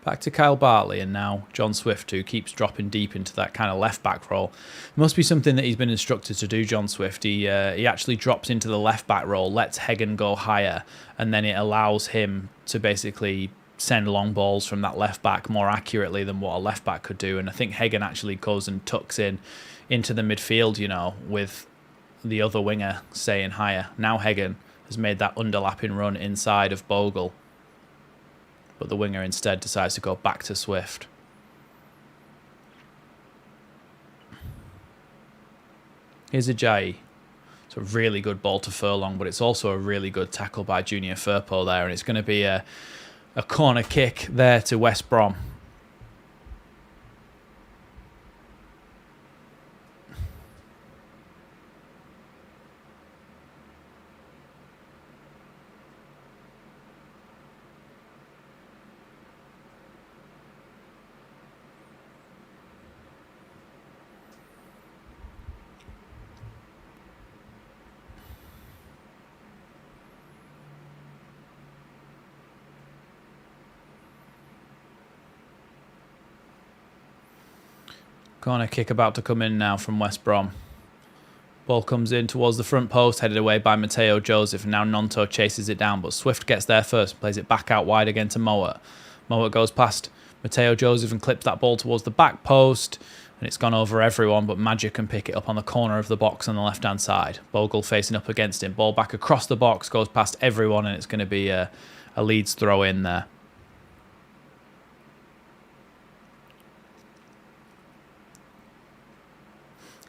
Back to Kyle Bartley, and now John Swift, who keeps dropping deep into that kind of left-back role. It must be something that he's been instructed to do, John Swift. He actually drops into the left-back role, lets Hagen go higher, and then it allows him to basically send long balls from that left-back more accurately than what a left-back could do. And I think Hagen actually goes and tucks into the midfield, you know, with the other winger staying higher. Now Hagen has made that underlapping run inside of Bogle, but the winger instead decides to go back to Swift. Here's Ajayi. It's a really good ball to Furlong, but it's also a really good tackle by Junior Firpo there, and it's going to be a corner kick there to West Brom. Corner kick about to come in now from West Brom. Ball comes in towards the front post, headed away by Mateo Joseph, and now Nonto chases it down, but Swift gets there first, plays it back out wide again to Mowat. Mowat goes past Mateo Joseph and clips that ball towards the back post, and it's gone over everyone, but Magic can pick it up on the corner of the box on the left-hand side. Bogle facing up against him. Ball back across the box, goes past everyone, and it's going to be a Leeds throw in there.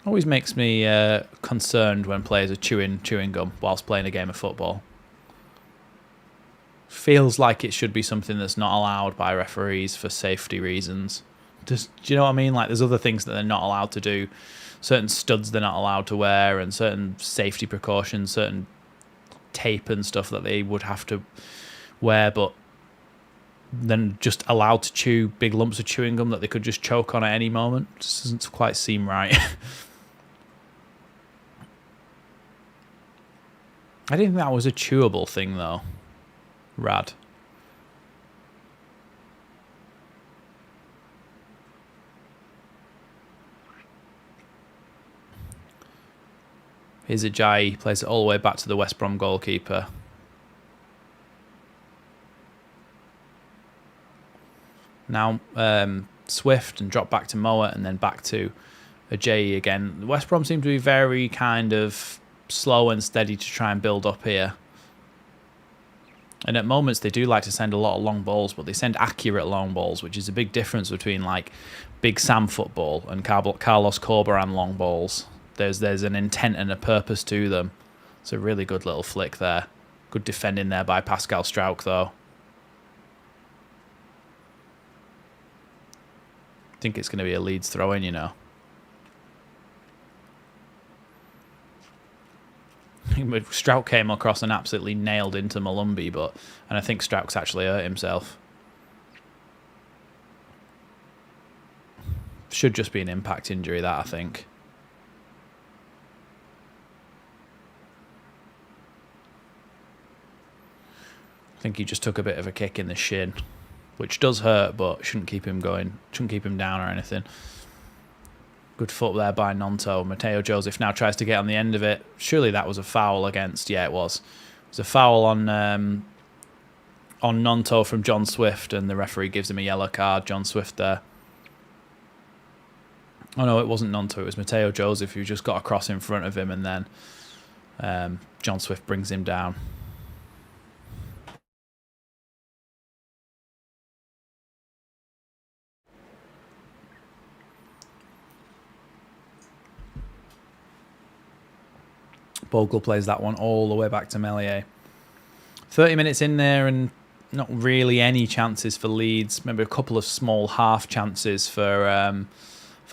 Always makes me concerned when players are chewing gum whilst playing a game of football. Feels like it should be something that's not allowed by referees for safety reasons. Do you know what I mean? Like, there's other things that they're not allowed to do. Certain studs they're not allowed to wear, and certain safety precautions, certain tape and stuff that they would have to wear, but then just allowed to chew big lumps of chewing gum that they could just choke on at any moment. Just doesn't quite seem right. I didn't think that was a chewable thing, though. Rad. Here's Ajayi. He plays it all the way back to the West Brom goalkeeper. Now Swift, and drop back to Moa, and then back to Ajayi again. West Brom seem to be very kind of slow and steady to try and build up here. And at moments they do like to send a lot of long balls, but they send accurate long balls, which is a big difference between like Big Sam football and Carlos Corberan long balls. There's an intent and a purpose to them. It's a really good little flick there. Good defending there by Pascal Struijk, though. I think it's going to be a Leeds throw-in, you know. Struijk came across and absolutely nailed into Malumbi, and I think Struik's actually hurt himself. Should just be an impact injury, that, I think. I think he just took a bit of a kick in the shin, which does hurt, but shouldn't keep him going, shouldn't keep him down or anything. Good foot there by Nonto. Mateo Joseph now tries to get on the end of it. Surely that was a foul against... Yeah, it was. It was a foul on Nonto from John Swift, and the referee gives him a yellow card. John Swift there. Oh, no, it wasn't Nonto. It was Mateo Joseph who just got across in front of him, and then John Swift brings him down. Bogle plays that one all the way back to Meslier. 30 minutes in there and not really any chances for Leeds. Maybe a couple of small half chances for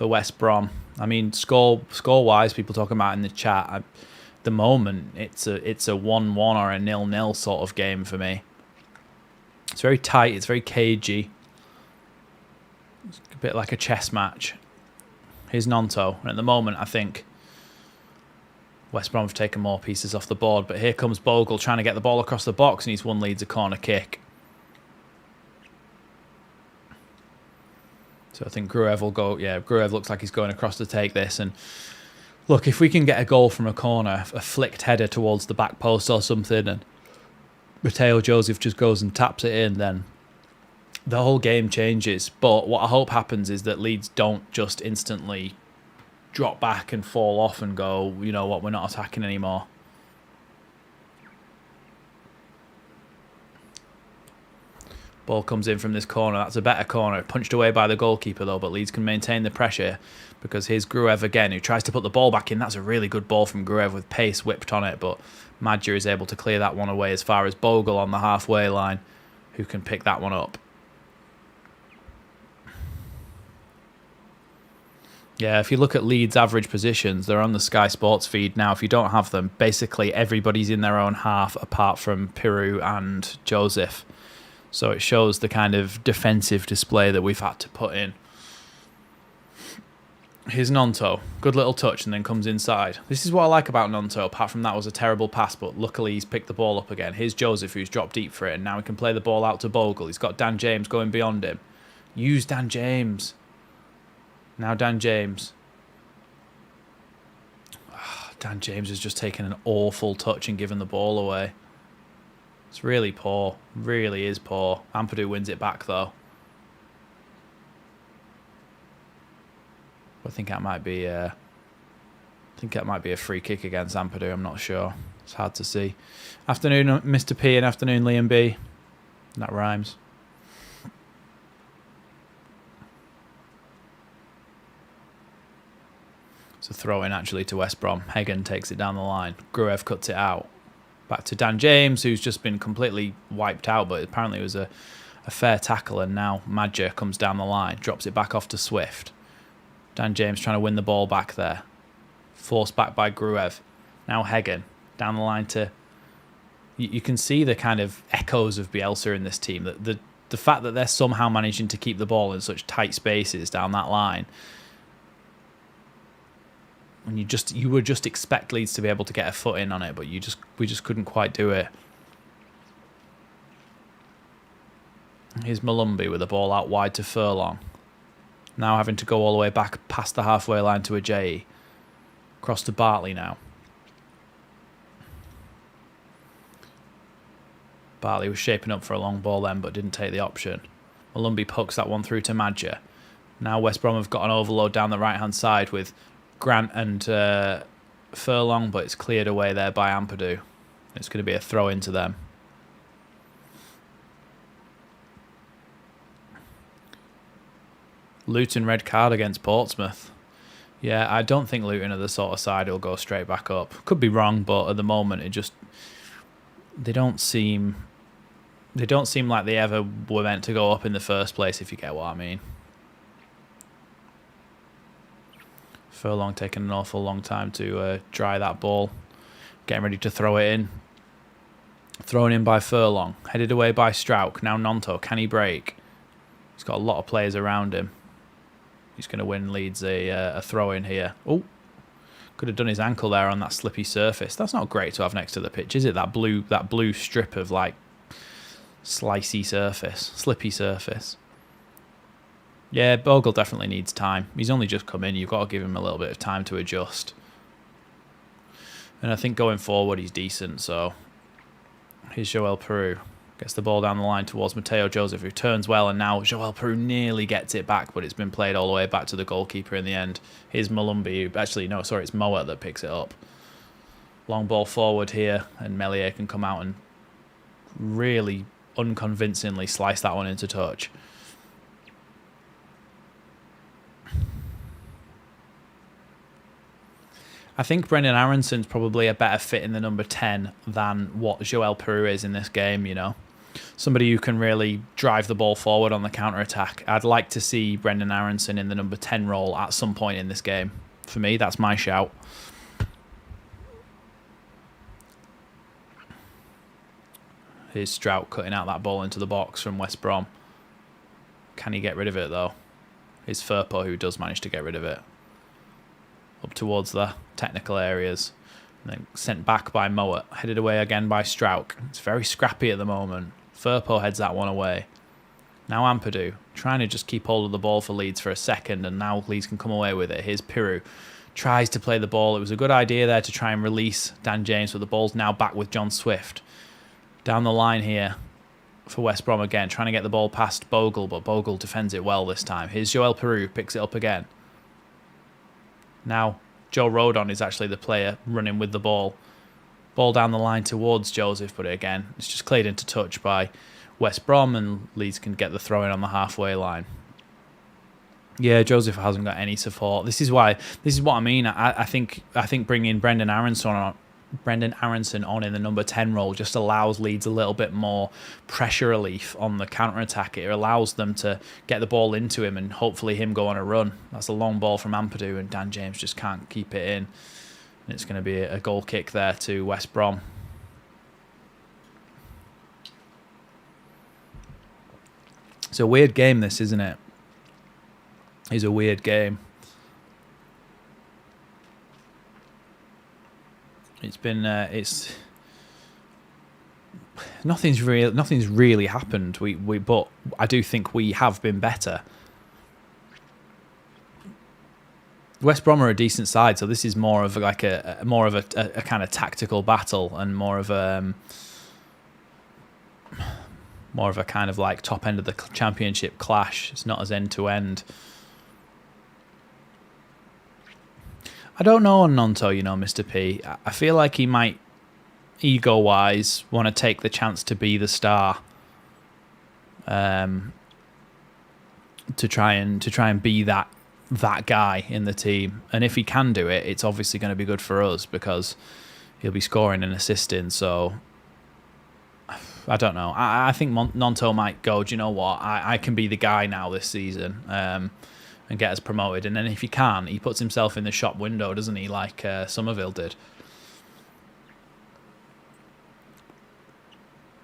West Brom. I mean, score-wise, people talking about in the chat, at the moment, it's a 1-1 or a 0-0 sort of game for me. It's very tight. It's very cagey. It's a bit like a chess match. Here's Nonto. And at the moment, I think West Brom have taken more pieces off the board, but here comes Bogle trying to get the ball across the box, and he's won Leeds a corner kick. So I think Gruev will go. Yeah, Gruev looks like he's going across to take this. And look, if we can get a goal from a corner, a flicked header towards the back post or something, and Mateo Joseph just goes and taps it in, then the whole game changes. But what I hope happens is that Leeds don't just instantly drop back and fall off and go, you know what, we're not attacking anymore. Ball comes in from this corner. That's a better corner. Punched away by the goalkeeper, though, but Leeds can maintain the pressure because here's Gruev again, who tries to put the ball back in. That's a really good ball from Gruev with pace whipped on it, but Madger is able to clear that one away as far as Bogle on the halfway line, who can pick that one up. Yeah, if you look at Leeds' average positions, they're on the Sky Sports feed now. If you don't have them, basically everybody's in their own half apart from Piru and Joseph. So it shows the kind of defensive display that we've had to put in. Here's Nonto. Good little touch and then comes inside. This is what I like about Nonto. Apart from that was a terrible pass, but luckily he's picked the ball up again. Here's Joseph, who's dropped deep for it, and now he can play the ball out to Bogle. He's got Dan James going beyond him. Use Dan James. Now Dan James. Dan James has just taken an awful touch and given the ball away. It's really poor. Really is poor. Ampadu wins it back, though. I think that might be a free kick against Ampadu. I'm not sure. It's hard to see. Afternoon, Mr. P, and afternoon, Liam B. That rhymes. So throw in actually to West Brom. Hagen takes it down the line. Gruev cuts it out. Back to Dan James, who's just been completely wiped out, but apparently it was a fair tackle, and now Madger comes down the line, drops it back off to Swift. Dan James trying to win the ball back there. Forced back by Gruev. Now Hagen down the line to... You can see the kind of echoes of Bielsa in this team. The fact that they're somehow managing to keep the ball in such tight spaces down that line, and you would just expect Leeds to be able to get a foot in on it, but we just couldn't quite do it. Here's Malumbi with the ball out wide to Furlong. Now having to go all the way back past the halfway line to Ajayi. Across to Bartley now. Bartley was shaping up for a long ball then, but didn't take the option. Malumbi pokes that one through to Madger. Now West Brom have got an overload down the right-hand side with Grant and Furlong, but it's cleared away there by Ampadu. It's going to be a throw into them. Luton red card against Portsmouth. Yeah, I don't think Luton are the sort of side who'll go straight back up. Could be wrong, but at the moment they don't seem like they ever were meant to go up in the first place, if you get what I mean. Furlong taking an awful long time to dry that ball. Getting ready to throw it in. Thrown in by Furlong. Headed away by Strauch. Now Nonto. Can he break? He's got a lot of players around him. He's going to win Leeds a throw in here. Oh, could have done his ankle there on that slippy surface. That's not great to have next to the pitch, is it? That blue strip of like slicey surface, slippy surface. Yeah, Bogle definitely needs time. He's only just come in. You've got to give him a little bit of time to adjust. And I think going forward, he's decent. So here's Joel Peru. Gets the ball down the line towards Mateo Joseph, who turns well. And now Joel Peru nearly gets it back, but it's been played all the way back to the goalkeeper in the end. Here's Malumbi. Actually, no, sorry, it's Moa that picks it up. Long ball forward here, and Meslier can come out and really unconvincingly slice that one into touch. I think Brendan Aronson's probably a better fit in the number 10 than what Joel Peru is in this game, you know. Somebody who can really drive the ball forward on the counter-attack. I'd like to see Brendan Aronson in the number 10 role at some point in this game. For me, that's my shout. Here's Strout cutting out that ball into the box from West Brom. Can he get rid of it, though? Here's Firpo, who does manage to get rid of it. Up towards the technical areas. And then sent back by Mowat. Headed away again by Strauch. It's very scrappy at the moment. Firpo heads that one away. Now Ampadu. Trying to just keep hold of the ball for Leeds for a second. And now Leeds can come away with it. Here's Piru. Tries to play the ball. It was a good idea there to try and release Dan James. But the ball's now back with John Swift. Down the line here for West Brom again. Trying to get the ball past Bogle. But Bogle defends it well this time. Here's Joel Peru. Picks it up again. Now Joe Rodon is actually the player running with the ball. Ball down the line towards Joseph, but again, it's just cleared into touch by West Brom, and Leeds can get the throw in on the halfway line. Yeah, Joseph hasn't got any support. This is what I mean. I think bringing Brendan Aronson on in the number 10 role just allows Leeds a little bit more pressure relief on the counter-attack. It allows them to get the ball into him and hopefully him go on a run. That's a long ball from Ampadu, and Dan James just can't keep it in. And it's going to be a goal kick there to West Brom. It's a weird game, this, isn't it? It's a weird game. It's been nothing's really happened. But I do think we have been better. West Brom are a decent side, so this is more of like a kind of tactical battle and more of a kind of like top end of the championship clash. It's not as end to end. I don't know on Nonto, you know, Mr. P. I feel like he might, ego-wise, want to take the chance to be the star. To try and be that that guy in the team. And if he can do it, it's obviously going to be good for us because he'll be scoring and assisting. So I don't know. I think Nonto might go, do you know what? I can be the guy now this season and get us promoted. And then if he can't, he puts himself in the shop window, doesn't he? Like Somerville did.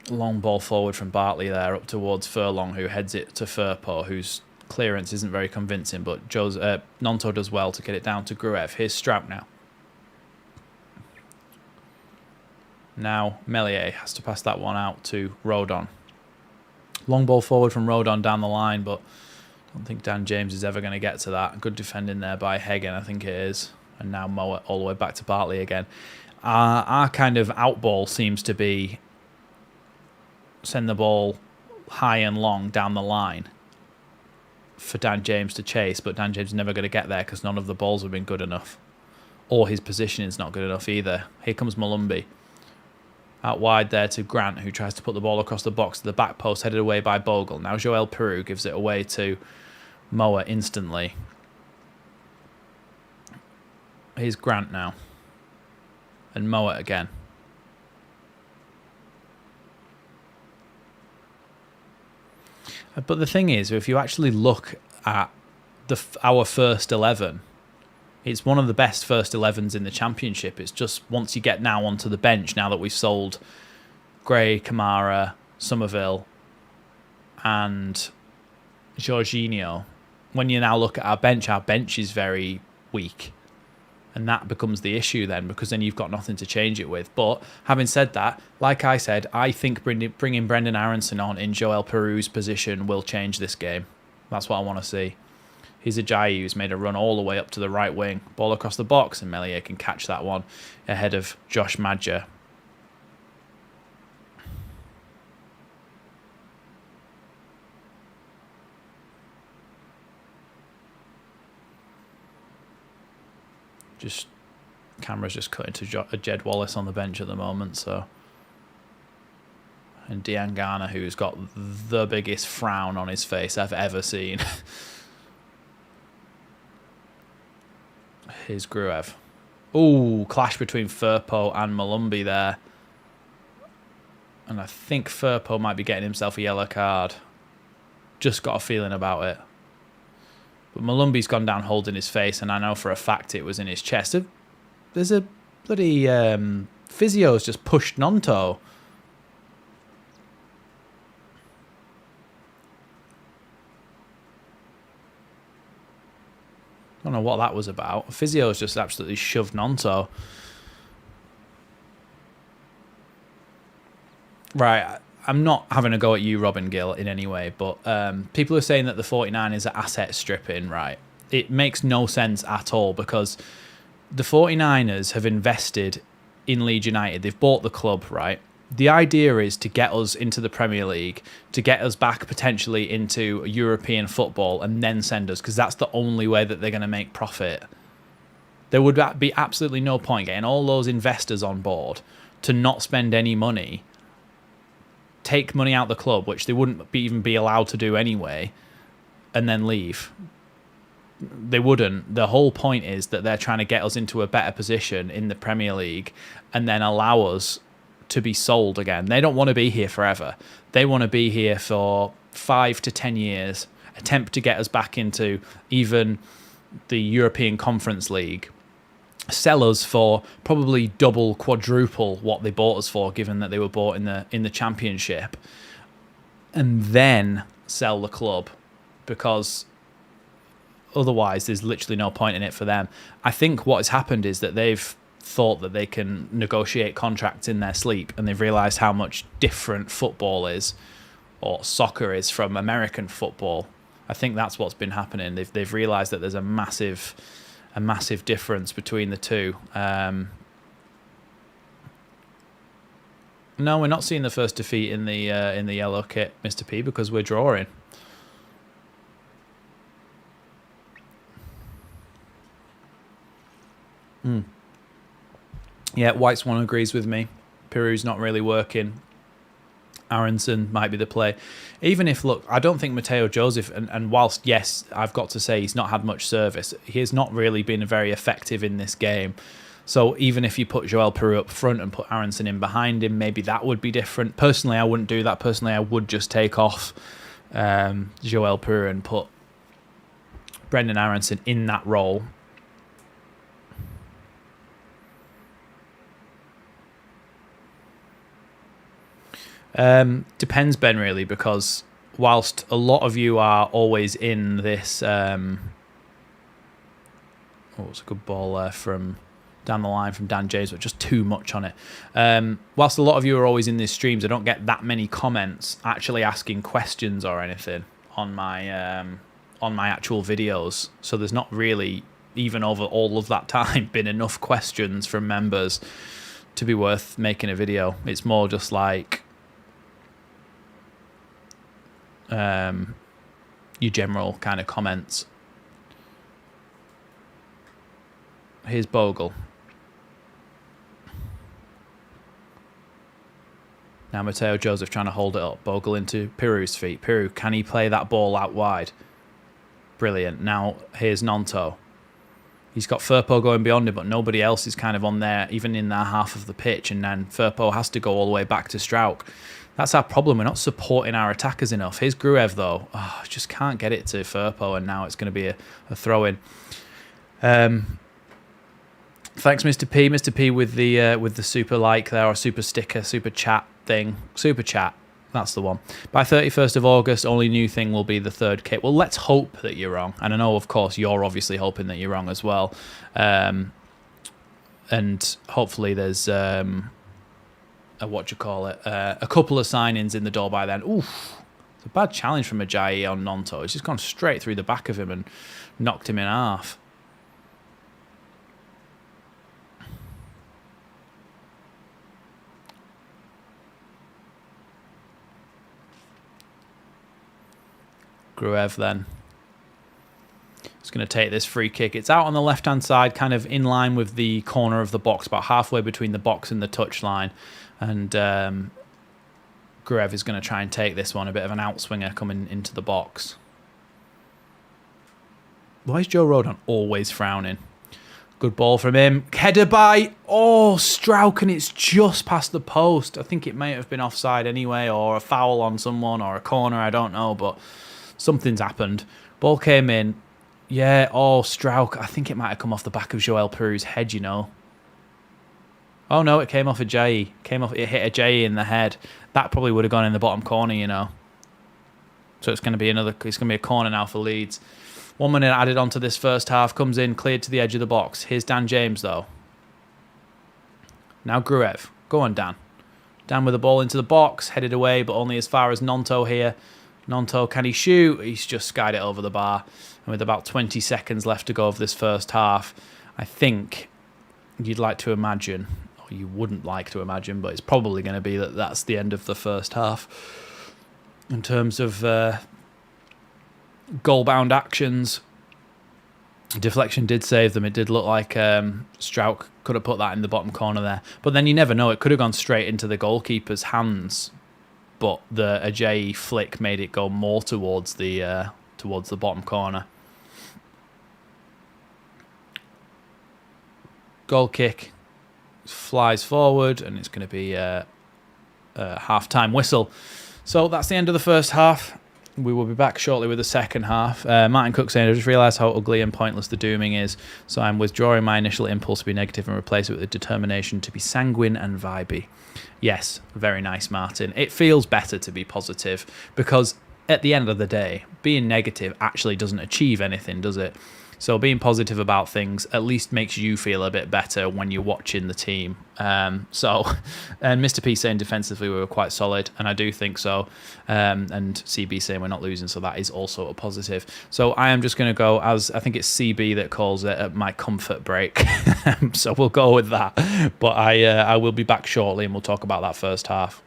Long ball forward from Bartley there up towards Furlong, who heads it to Firpo, whose clearance isn't very convincing, but Nonto does well to get it down to Gruev. Here's Strout now. Now Meslier has to pass that one out to Rodon. Long ball forward from Rodon down the line, but I don't think Dan James is ever going to get to that. Good defending there by Hagen, I think it is. And now Moa all the way back to Bartley again. Our kind of out ball seems to be send the ball high and long down the line for Dan James to chase, but Dan James is never going to get there because none of the balls have been good enough. Or his positioning is not good enough either. Here comes Malumbi. Out wide there to Grant, who tries to put the ball across the box to the back post, headed away by Bogle. Now Joel Peru gives it away to Moa instantly. Here's Grant now. And Moa again. But the thing is, if you actually look at our first 11, it's one of the best first 11s in the Championship. It's just once you get now onto the bench, now that we've sold Gray, Kamara, Somerville, and Jorginho, when you now look at our bench is very weak. And that becomes the issue then, because then you've got nothing to change it with. But having said that, like I said, I think bringing Brendan Aronson on in Joel Peru's position will change this game. That's what I want to see. Here's Ajayi, who's made a run all the way up to the right wing. Ball across the box, and Meslier can catch that one ahead of Josh Madger. Camera's just cutting to Jed Wallace on the bench at the moment, so. And Diangana, who's got the biggest frown on his face I've ever seen. Here's Gruev. Ooh, clash between Firpo and Malumbi there. And I think Firpo might be getting himself a yellow card. Just got a feeling about it. But Malumbi's gone down holding his face, and I know for a fact it was in his chest. There's a bloody physio's just pushed Nonto. I don't know what that was about. Physio's just absolutely shoved Nonto. Right, I'm not having a go at you, Robin Gill, in any way, but people are saying that the 49ers are asset stripping, right? It makes no sense at all, because the 49ers have invested in Leeds United. They've bought the club, right? The idea is to get us into the Premier League, to get us back potentially into European football, and then send us, because that's the only way that they're going to make profit. There would be absolutely no point getting all those investors on board to not spend any money, take money out of the club, which they wouldn't even be allowed to do anyway, and then leave. They wouldn't. The whole point is that they're trying to get us into a better position in the Premier League and then allow us to be sold again. They don't want to be here forever. They want to be here for 5 to 10 years, attempt to get us back into even the European Conference League, sell us for probably double, quadruple what they bought us for, given that they were bought in the Championship, and then sell the club, because otherwise there's literally no point in it for them. I think what has happened is that they've thought that they can negotiate contracts in their sleep, and they've realised how much different football is, or soccer is, from American football. I think that's what's been happening. They've realised that there's a massive difference between the two. No, we're not seeing the first defeat in the yellow kit, Mr. P, because we're drawing. Yeah, White Swan agrees with me. Peru's not really working. Aronson might be the play. Even if, look, I don't think Mateo Joseph, and whilst, yes, I've got to say he's not had much service, he has not really been very effective in this game. So even if you put Joel Peru up front and put Aronson in behind him, maybe that would be different. Personally, I wouldn't do that. Personally, I would just take off Joel Peru and put Brendan Aronson in that role. Depends, Ben, really, because whilst a lot of you are always in this... oh, it's a good ball there from down the line from Dan James, but just too much on it. Whilst a lot of you are always in these streams, I don't get that many comments actually asking questions or anything on my actual videos. So there's not really, even over all of that time, been enough questions from members to be worth making a video. It's more just like your general kind of comments. Here's Bogle. Now Mateo Joseph trying to hold it up. Bogle into Peru's feet. Peru, can he play that ball out wide? Brilliant. Now here's Nonto. He's got Firpo going beyond him, but nobody else is kind of on there, even in that half of the pitch. And then Firpo has to go all the way back to Strauch. That's our problem. We're not supporting our attackers enough. Here's Gruev, though. Oh, just can't get it to Firpo, and now it's going to be a throw-in. Thanks, Mr. P. Mr. P with the super like there, or super sticker, super chat thing. Super chat. That's the one. By 31st of August, only new thing will be the third kit. Well, let's hope that you're wrong. And I know, of course, you're obviously hoping that you're wrong as well. And hopefully there's a couple of signings in the door by then. Oof. It's a bad challenge from Ajayi on Nonto. It's just gone straight through the back of him and knocked him in half. Gruev then. It's going to take this free kick. It's out on the left-hand side, kind of in line with the corner of the box, about halfway between the box and the touchline. And Gruev is going to try and take this one, a bit of an outswinger coming into the box. Why is Joe Rodon always frowning? Good ball from him. Header by, Strauch, and it's just past the post. I think it may have been offside anyway, or a foul on someone, or a corner, I don't know, but something's happened. Ball came in. Yeah, Strauch. I think it might have come off the back of Joel Peru's head, you know. Oh, no, it came off Ajayi. It hit Ajayi in the head. That probably would have gone in the bottom corner, you know. So it's going to be a corner now for Leeds. 1 minute added onto this first half. Comes in, cleared to the edge of the box. Here's Dan James, though. Now Gruev. Go on, Dan. Dan with the ball into the box. Headed away, but only as far as Nonto here. Nonto, can he shoot? He's just skied it over the bar. And with about 20 seconds left to go of this first half, I think you'd like to imagine, or you wouldn't like to imagine, but it's probably going to be that that's the end of the first half. In terms of goal-bound actions, deflection did save them. It did look like Strauch could have put that in the bottom corner there. But then you never know. It could have gone straight into the goalkeeper's hands. But the Ajayi flick made it go more towards the bottom corner. Goal kick flies forward, and it's going to be a half-time whistle. So that's the end of the first half. We will be back shortly with the second half. Martin Cook saying, I just realised how ugly and pointless the dooming is, so I'm withdrawing my initial impulse to be negative and replace it with the determination to be sanguine and vibey. Yes, very nice, Martin. It feels better to be positive, because at the end of the day, being negative actually doesn't achieve anything, does it? So being positive about things at least makes you feel a bit better when you're watching the team. And Mr. P saying defensively we were quite solid, and I do think so. And CB saying we're not losing, so that is also a positive. So I am just going to go, as I think it's CB that calls it, my comfort break. So we'll go with that. But I will be back shortly, and we'll talk about that first half.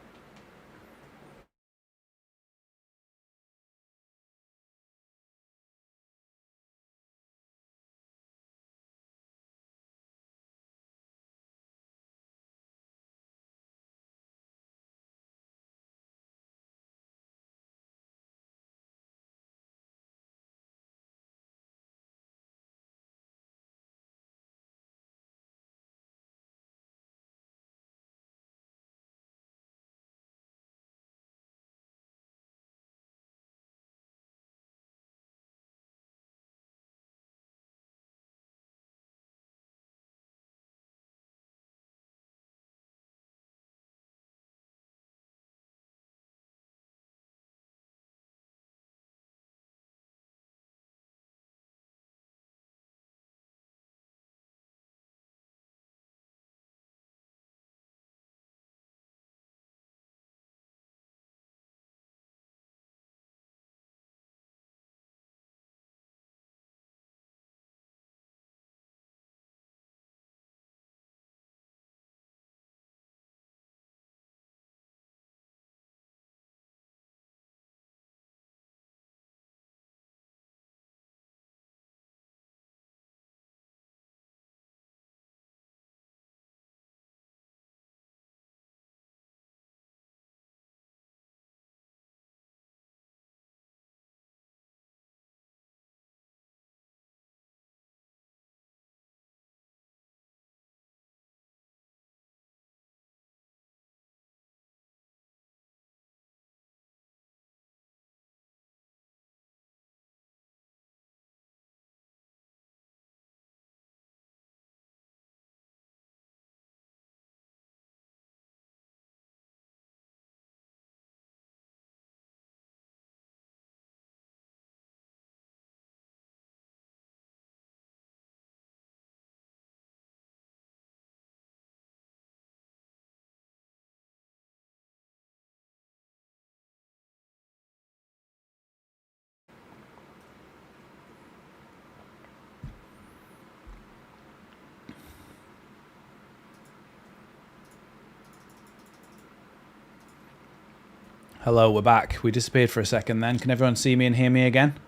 Hello, we're back. We disappeared for a second then. Can everyone see me and hear me again?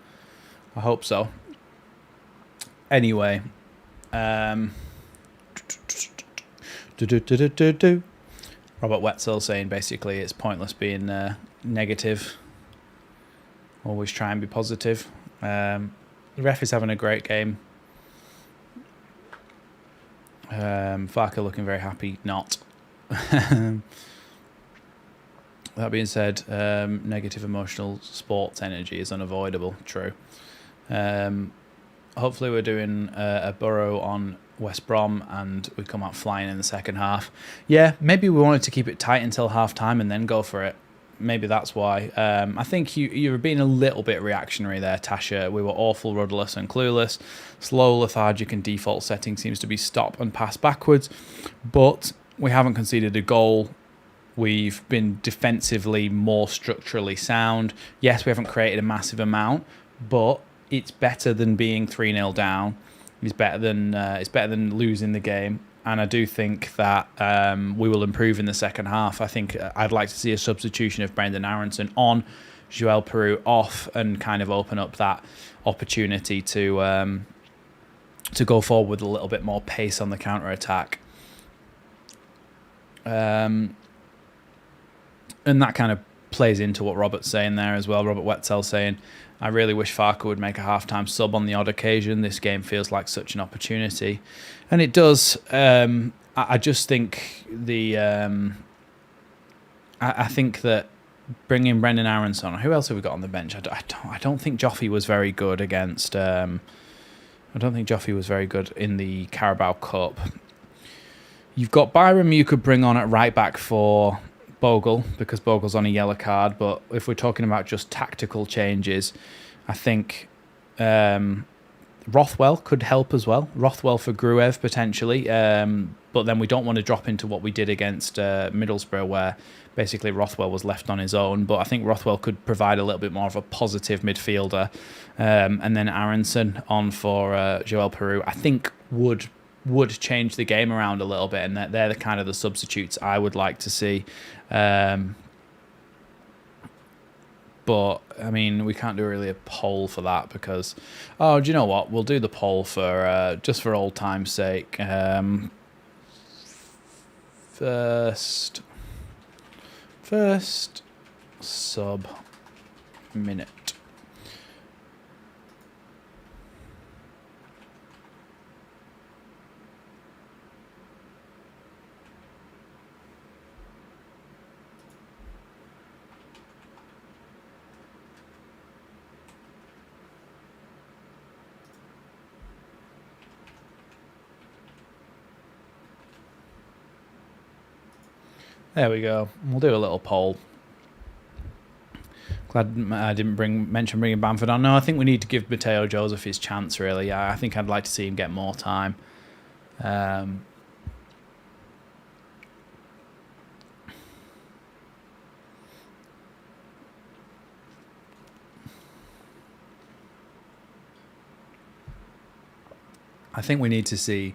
I hope so. Anyway. Robert Wetzel saying basically it's pointless being negative. Always try and be positive. The ref is having a great game. Farker looking very happy. Not. That being said, negative emotional sports energy is unavoidable. True. Hopefully we're doing a Borough on West Brom and we come out flying in the second half. Yeah, maybe we wanted to keep it tight until half-time and then go for it. Maybe that's why. I think you were being a little bit reactionary there, Tasha. We were awful, rudderless and clueless. Slow, lethargic and default setting seems to be stop and pass backwards. But we haven't conceded a goal. We've been defensively more structurally sound. Yes, we haven't created a massive amount, but it's better than being 3-0 down. It's better than losing the game. And I do think that we will improve in the second half. I think I'd like to see a substitution of Brendan Aronson on, Joel Peru off, and kind of open up that opportunity to go forward with a little bit more pace on the counter-attack. And that kind of plays into what Robert's saying there as well. Robert Wetzel saying, I really wish Farker would make a half-time sub on the odd occasion. This game feels like such an opportunity. And it does. I just think I think that bringing Brendan Aronson, who else have we got on the bench? I don't think Joffy was very good against... I don't think Joffy was very good in the Carabao Cup. You've got Byram you could bring on at right back for Bogle, because Bogle's on a yellow card, but if we're talking about just tactical changes, I think Rothwell could help as well. Rothwell for Gruev potentially, but then we don't want to drop into what we did against Middlesbrough, where basically Rothwell was left on his own, but I think Rothwell could provide a little bit more of a positive midfielder, and then Aronson on for Joel Peru, I think would change the game around a little bit, and they're the kind of the substitutes I would like to see. But I mean, we can't do really a poll for that because, do you know what? We'll do the poll for just for old time's sake. First sub minute. There we go. We'll do a little poll. Glad I didn't mention bringing Bamford on. No, I think we need to give Mateo Joseph his chance, really. I think I'd like to see him get more time. I think we need to see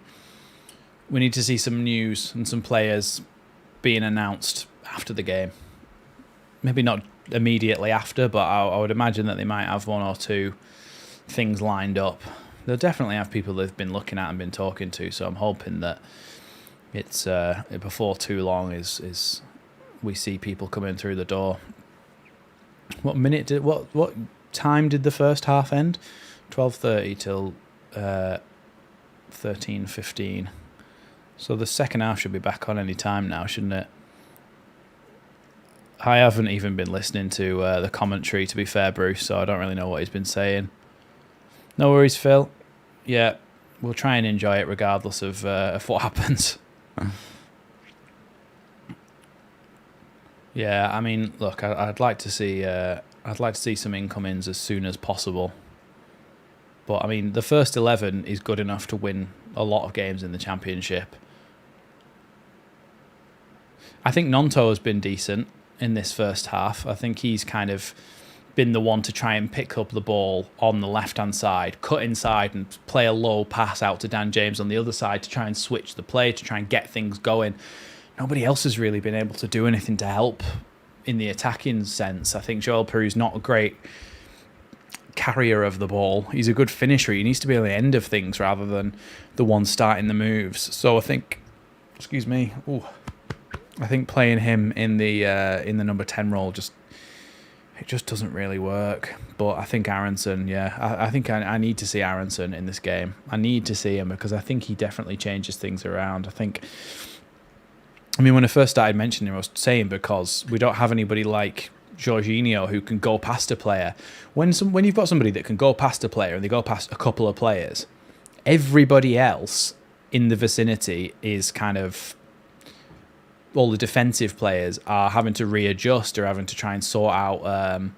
some news and some players being announced after the game. Maybe not immediately after, but I would imagine that they might have one or two things lined up. They'll definitely have people they've been looking at and been talking to, so I'm hoping that it's before too long is we see people coming through the door. What time did the first half end? 12:30 till 13:15. So the second half should be back on any time now, shouldn't it? I haven't even been listening to the commentary, to be fair, Bruce, so I don't really know what he's been saying. No worries, Phil. Yeah, we'll try and enjoy it regardless of what happens. Yeah, I mean, look, I'd like to see some incomings as soon as possible. But I mean, the first 11 is good enough to win a lot of games in the Championship. I think Nonto has been decent in this first half. I think he's kind of been the one to try and pick up the ball on the left-hand side, cut inside and play a low pass out to Dan James on the other side to try and switch the play, to try and get things going. Nobody else has really been able to do anything to help in the attacking sense. I think Joel Peru's not a great carrier of the ball. He's a good finisher. He needs to be on the end of things rather than the one starting the moves. So I think, excuse me, I think playing him in the number 10 role just doesn't really work. But I think Aronson, I think I need to see Aronson in this game. I need to see him because I think he definitely changes things around. I mean, when I first started mentioning him, I was saying because we don't have anybody like Jorginho who can go past a player. When you've got somebody that can go past a player and they go past a couple of players, everybody else in the vicinity is kind of, all the defensive players are having to readjust or having to try and sort out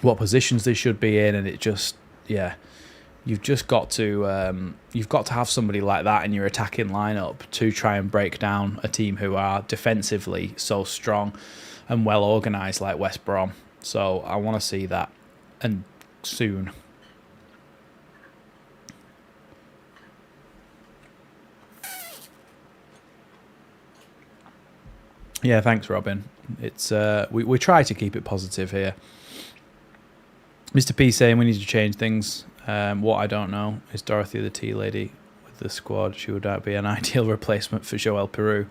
what positions they should be in, and it just, you've got to have somebody like that in your attacking lineup to try and break down a team who are defensively so strong and well organised like West Brom. So I want to see that, and soon. Yeah, thanks, Robin. It's we try to keep it positive here. Mr. P saying we need to change things. What I don't know is Dorothy the tea lady with the squad. She would be an ideal replacement for Joel Peru.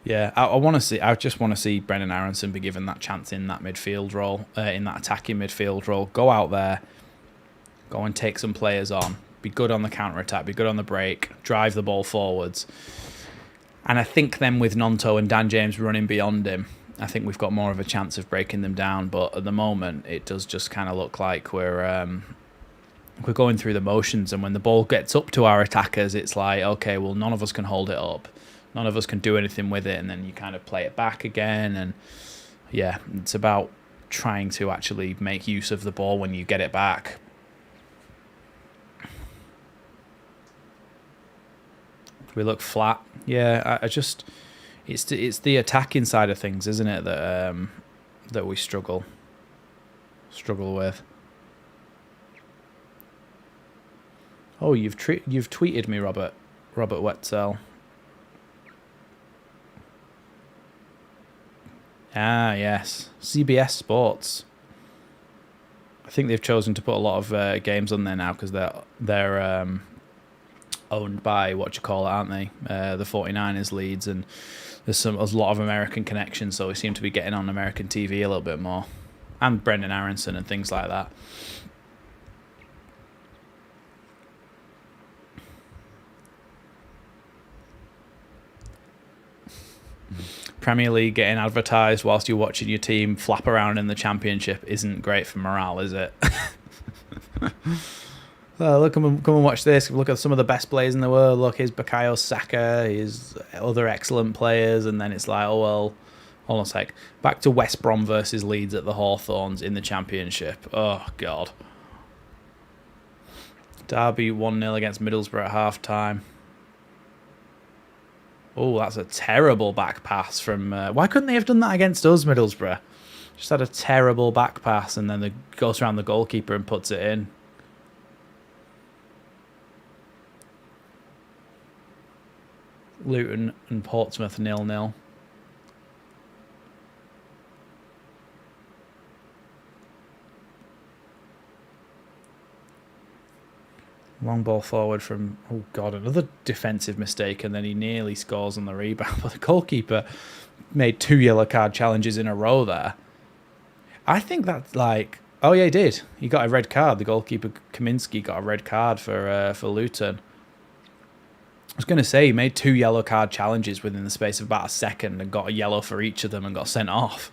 Yeah, I just want to see Brendan Aronson be given that chance in that midfield role, in that attacking midfield role. Go out there, go and take some players on. Be good on the counter-attack, be good on the break, drive the ball forwards. And I think then with Nonto and Dan James running beyond him, I think we've got more of a chance of breaking them down. But at the moment, it does just kind of look like we're going through the motions. And when the ball gets up to our attackers, it's like, okay, well, none of us can hold it up. None of us can do anything with it. And then you kind of play it back again. And yeah, it's about trying to actually make use of the ball when you get it back. We look flat. Yeah, I just, it's the attacking side of things, isn't it, that we struggle with. Oh, you've tweeted me, Robert Wetzel. Ah, yes, CBS Sports. I think they've chosen to put a lot of games on there now because they're owned by aren't they? The 49ers, Leeds, and there's a lot of American connections, so we seem to be getting on American TV a little bit more, and Brendan Aronson and things like that. Premier League getting advertised whilst you're watching your team flap around in the Championship isn't great for morale, is it? Look, come and watch this. Look at some of the best players in the world. Look, here's Bukayo Saka, here's other excellent players, and then it's like, oh well, hold on a sec. Back to West Brom versus Leeds at the Hawthorns in the Championship. Oh god. Derby 1-0 against Middlesbrough at half time. Oh, that's a terrible back pass from... why couldn't they have done that against us, Middlesbrough? Just had a terrible back pass, and then it goes around the goalkeeper and puts it in. Luton and Portsmouth 0-0. Long ball forward from, oh god, another defensive mistake, and then he nearly scores on the rebound. But the goalkeeper made 2 yellow card challenges in a row there. I think that's like, oh yeah, he did. He got a red card. The goalkeeper Kaminsky got a red card for Luton. I was going to say he made 2 yellow card challenges within the space of about a second and got a yellow for each of them and got sent off.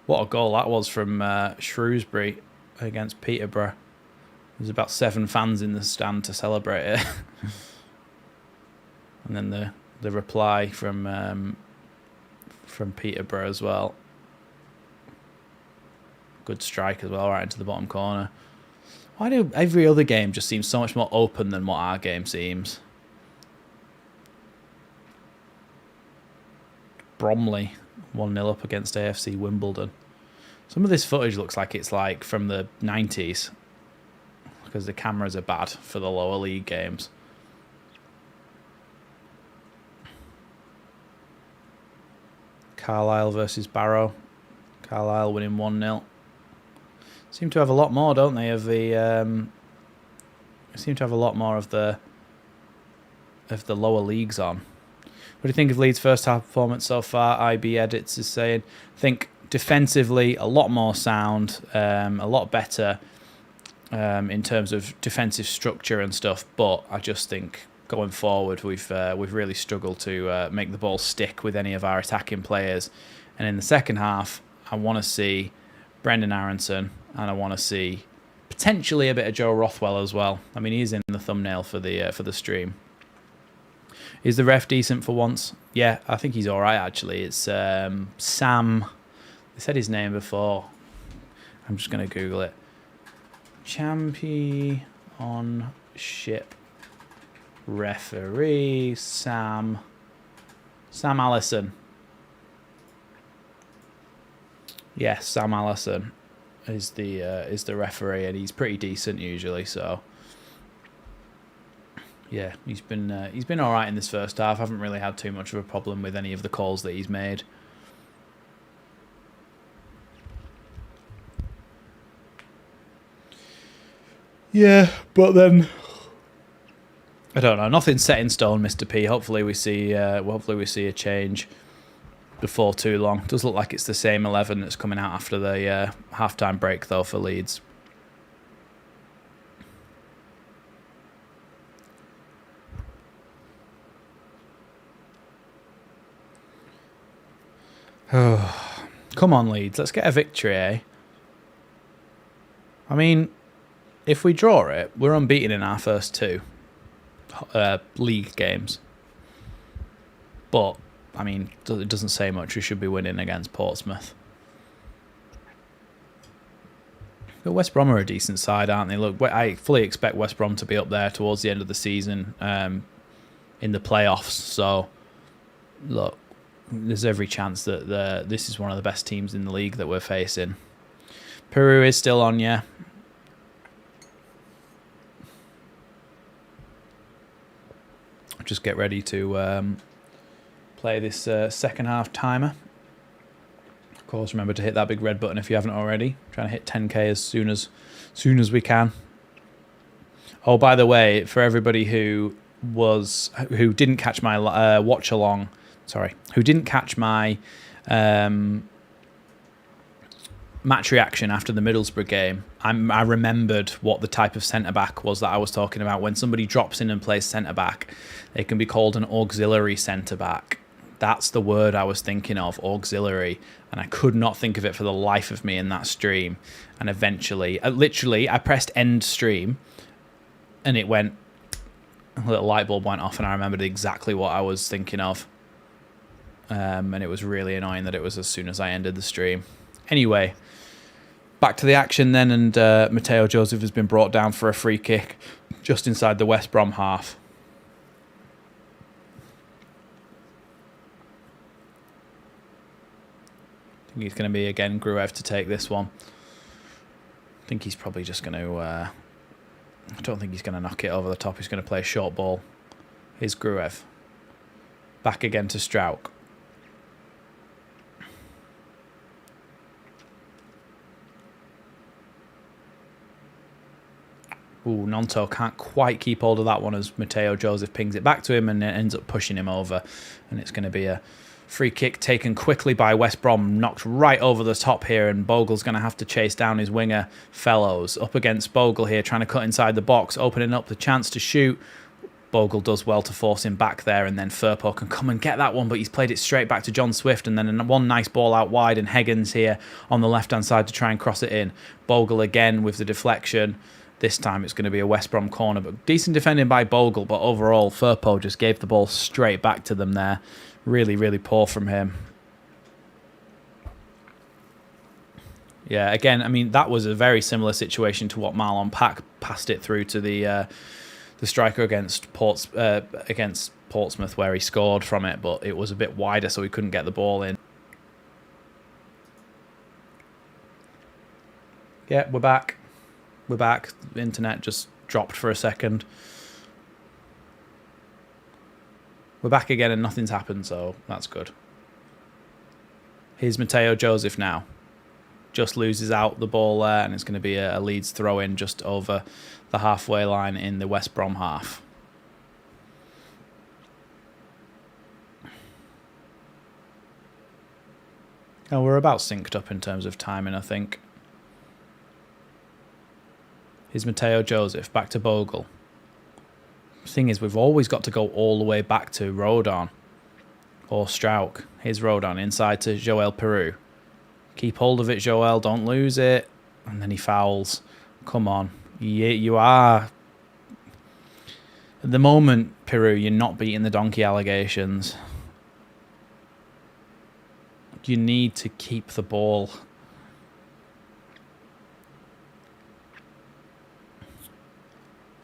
What a goal that was from Shrewsbury against Peterborough. There's about 7 fans in the stand to celebrate it. And then the reply from Peterborough as well. Good strike as well, right into the bottom corner. Why do every other game just seem so much more open than what our game seems? Bromley 1-0 up against AFC Wimbledon. Some of this footage looks like it's like from the 90s. Because the cameras are bad for the lower league games. Carlisle versus Barrow. Carlisle winning 1-0. Seem to have a lot more, don't they, of the... seem to have a lot more of the lower leagues on. What do you think of Leeds' first half performance so far? IB Edits is saying, I think defensively a lot more sound, a lot better in terms of defensive structure and stuff. But I just think going forward we've really struggled to make the ball stick with any of our attacking players. And in the second half, I want to see Brendan Aronson and I want to see potentially a bit of Joe Rothwell as well. I mean, he's in the thumbnail for the stream. Is the ref decent for once? Yeah, I think he's all right, actually. It's Sam. They said his name before. I'm just going to Google it. Championship referee Sam Allison. Yes, Sam Allison is the referee, and he's pretty decent usually. So yeah, he's been all right in this first half. I haven't really had too much of a problem with any of the calls that he's made. Yeah, but then I don't know. Nothing's set in stone, Mr. P. Hopefully we see a change before too long. Does look like it's the same 11 that's coming out after the half-time break though for Leeds. Oh, come on, Leeds. Let's get a victory, eh? I mean, if we draw it, we're unbeaten in our first two league games. But, I mean, it doesn't say much. We should be winning against Portsmouth. But West Brom are a decent side, aren't they? Look, I fully expect West Brom to be up there towards the end of the season in the playoffs. So, look, there's every chance that this is one of the best teams in the league that we're facing. Peru is still on, yeah. Just get ready to play this second half timer. Of course, remember to hit that big red button if you haven't already. Trying to hit 10k as soon as we can. Oh, by the way, for everybody who didn't catch my watch along. Sorry, who didn't catch my match reaction after the Middlesbrough game, I remembered what the type of centre-back was that I was talking about. When somebody drops in and plays centre-back, they can be called an auxiliary centre-back. That's the word I was thinking of, auxiliary. And I could not think of it for the life of me in that stream. And eventually, literally, I pressed end stream, and it went, a little light bulb went off, and I remembered exactly what I was thinking of. And it was really annoying that it was as soon as I ended the stream. Anyway, back to the action then, and Mateo Joseph has been brought down for a free kick just inside the West Brom half. I think he's going to be, again, Gruev to take this one. I think he's probably just going to... I don't think he's going to knock it over the top. He's going to play a short ball. Here's Gruev. Back again to Strauch. Ooh, Nonto can't quite keep hold of that one as Mateo Joseph pings it back to him and ends up pushing him over. And it's going to be a free kick taken quickly by West Brom, knocked right over the top here, and Bogle's going to have to chase down his winger Fellows. Up against Bogle here, trying to cut inside the box, opening up the chance to shoot. Bogle does well to force him back there, and then Firpo can come and get that one, but he's played it straight back to John Swift, and then one nice ball out wide, and Higgins here on the left-hand side to try and cross it in. Bogle again with the deflection. This time it's going to be a West Brom corner, but decent defending by Bogle, but overall Firpo just gave the ball straight back to them there. Really, really poor from him. Yeah, again, I mean, that was a very similar situation to what Marlon Pack passed it through to the striker against Portsmouth, where he scored from it, but it was a bit wider, so he couldn't get the ball in. Yeah, we're back. We're back. The internet just dropped for a second. We're back again and nothing's happened, so that's good. Here's Mateo Joseph now. Just loses out the ball there, and it's going to be a Leeds throw-in just over the halfway line in the West Brom half. Oh, we're about synced up in terms of timing, I think. Here's Mateo Joseph, back to Bogle. Thing is, we've always got to go all the way back to Rodon or Strauch. Here's Rodon inside to Joel Peru. Keep hold of it, Joel. Don't lose it. And then he fouls. Come on. You are... At the moment, Peru, you're not beating the donkey allegations. You need to keep the ball.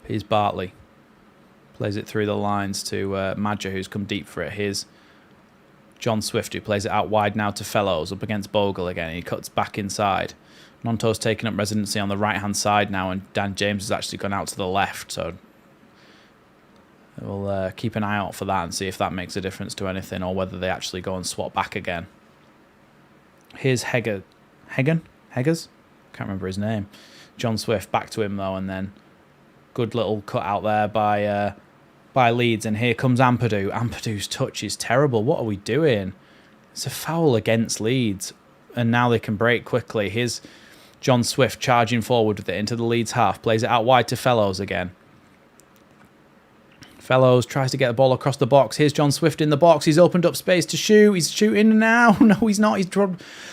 Here's Bartley. Plays it through the lines to Madger, who's come deep for it. Here's John Swift, who plays it out wide now to Fellows, up against Bogle again. He cuts back inside. Nonto's taking up residency on the right-hand side now, and Dan James has actually gone out to the left. So we'll keep an eye out for that and see if that makes a difference to anything, or whether they actually go and swap back again. Here's Heggers? Can't remember his name. John Swift, back to him though, and then good little cut out there by Leeds, and here comes Ampadu. Ampadu's touch is terrible. What are we doing? It's a foul against Leeds, and now they can break quickly. Here's John Swift charging forward with it into the Leeds half, plays it out wide to Fellows again. Fellows tries to get the ball across the box. Here's John Swift in the box. He's opened up space to shoot. He's shooting now. No, he's not. He's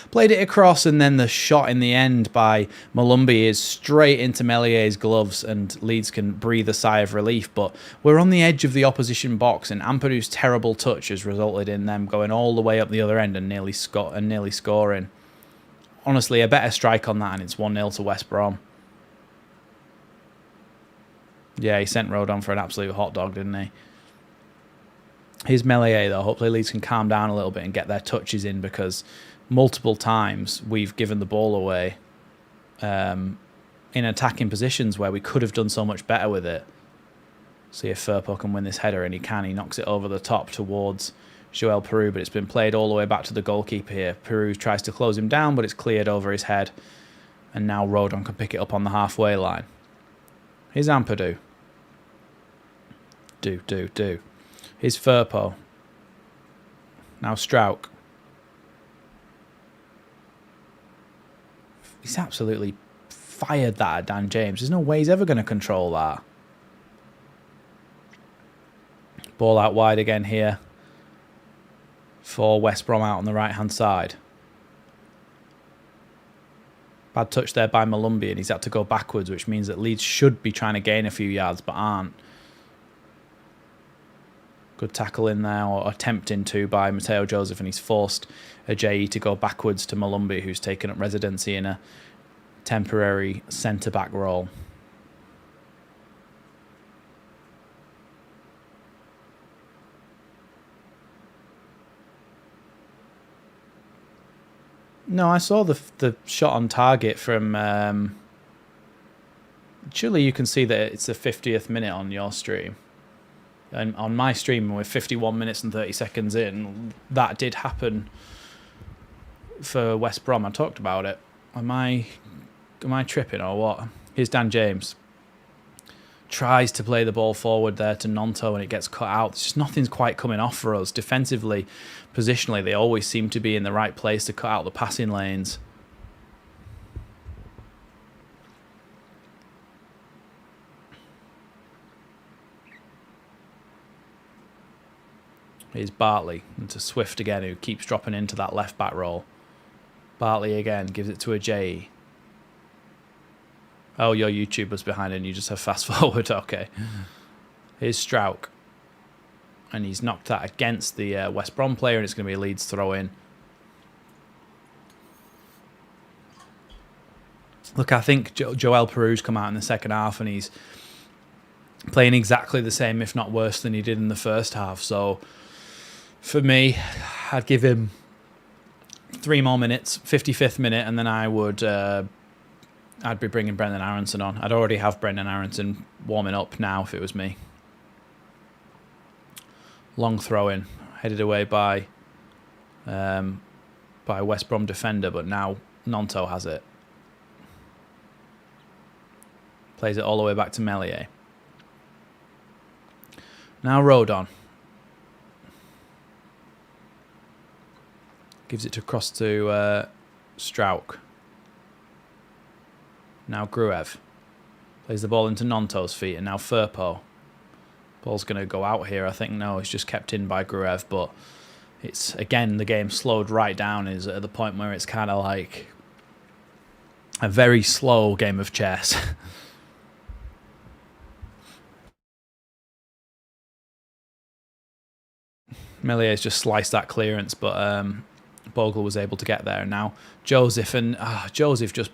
played it across, and then the shot in the end by Malumbi is straight into Mellier's gloves, and Leeds can breathe a sigh of relief. But we're on the edge of the opposition box, and Ampadu's terrible touch has resulted in them going all the way up the other end and nearly scoring. Honestly, a better strike on that, and it's 1-0 to West Brom. Yeah, he sent Rodon for an absolute hot dog, didn't he? Here's Mellier, though. Hopefully Leeds can calm down a little bit and get their touches in, because multiple times we've given the ball away in attacking positions where we could have done so much better with it. See if Firpo can win this header, and he can. He knocks it over the top towards Joel Peru, but it's been played all the way back to the goalkeeper here. Peru tries to close him down, but it's cleared over his head, and now Rodon can pick it up on the halfway line. Here's Ampadu. Do. Here's Firpo. Now Strauch. He's absolutely fired that at Dan James. There's no way he's ever going to control that. Ball out wide again here for West Brom out on the right-hand side. Bad touch there by Malumbi, and he's had to go backwards, which means that Leeds should be trying to gain a few yards, but aren't. Good tackle in there, or attempting to, by Mateo Joseph, and he's forced Ajayi to go backwards to Malumbi, who's taken up residency in a temporary centre-back role. No, I saw the shot on target from... surely you can see that it's the 50th minute on your stream. And on my stream, we're 51 minutes and 30 seconds in. That did happen for West Brom. I talked about it. Am I tripping or what? Here's Dan James. Tries to play the ball forward there to Nonto, and it gets cut out. Just nothing's quite coming off for us. Defensively, positionally, they always seem to be in the right place to cut out the passing lanes. Here's Bartley into Swift again, who keeps dropping into that left back role. Bartley again gives it to Ajayi. Oh, your YouTuber's behind and you just have fast forward. Okay. Here's Strauch. And he's knocked that against the West Brom player, and it's going to be a Leeds throw in. Look, I think Joel Peru's come out in the second half, and he's playing exactly the same, if not worse, than he did in the first half. So for me, I'd give him 3 more minutes, 55th minute, and then I would... I'd be bringing Brendan Aronson on. I'd already have Brendan Aronson warming up now if it was me. Long throw in, headed away by by a West Brom defender, but now Nonto has it. Plays it all the way back to Meslier. Now Rodon. Gives it across to Strauch. Now Gruev. Plays the ball into Nonto's feet, and now Firpo. Ball's going to go out here, I think. No, it's just kept in by Gruev, but it's, again, the game slowed right down. Is at the point where it's kind of like a very slow game of chess. Mellier's just sliced that clearance, but Bogle was able to get there. And now Joseph, and Joseph just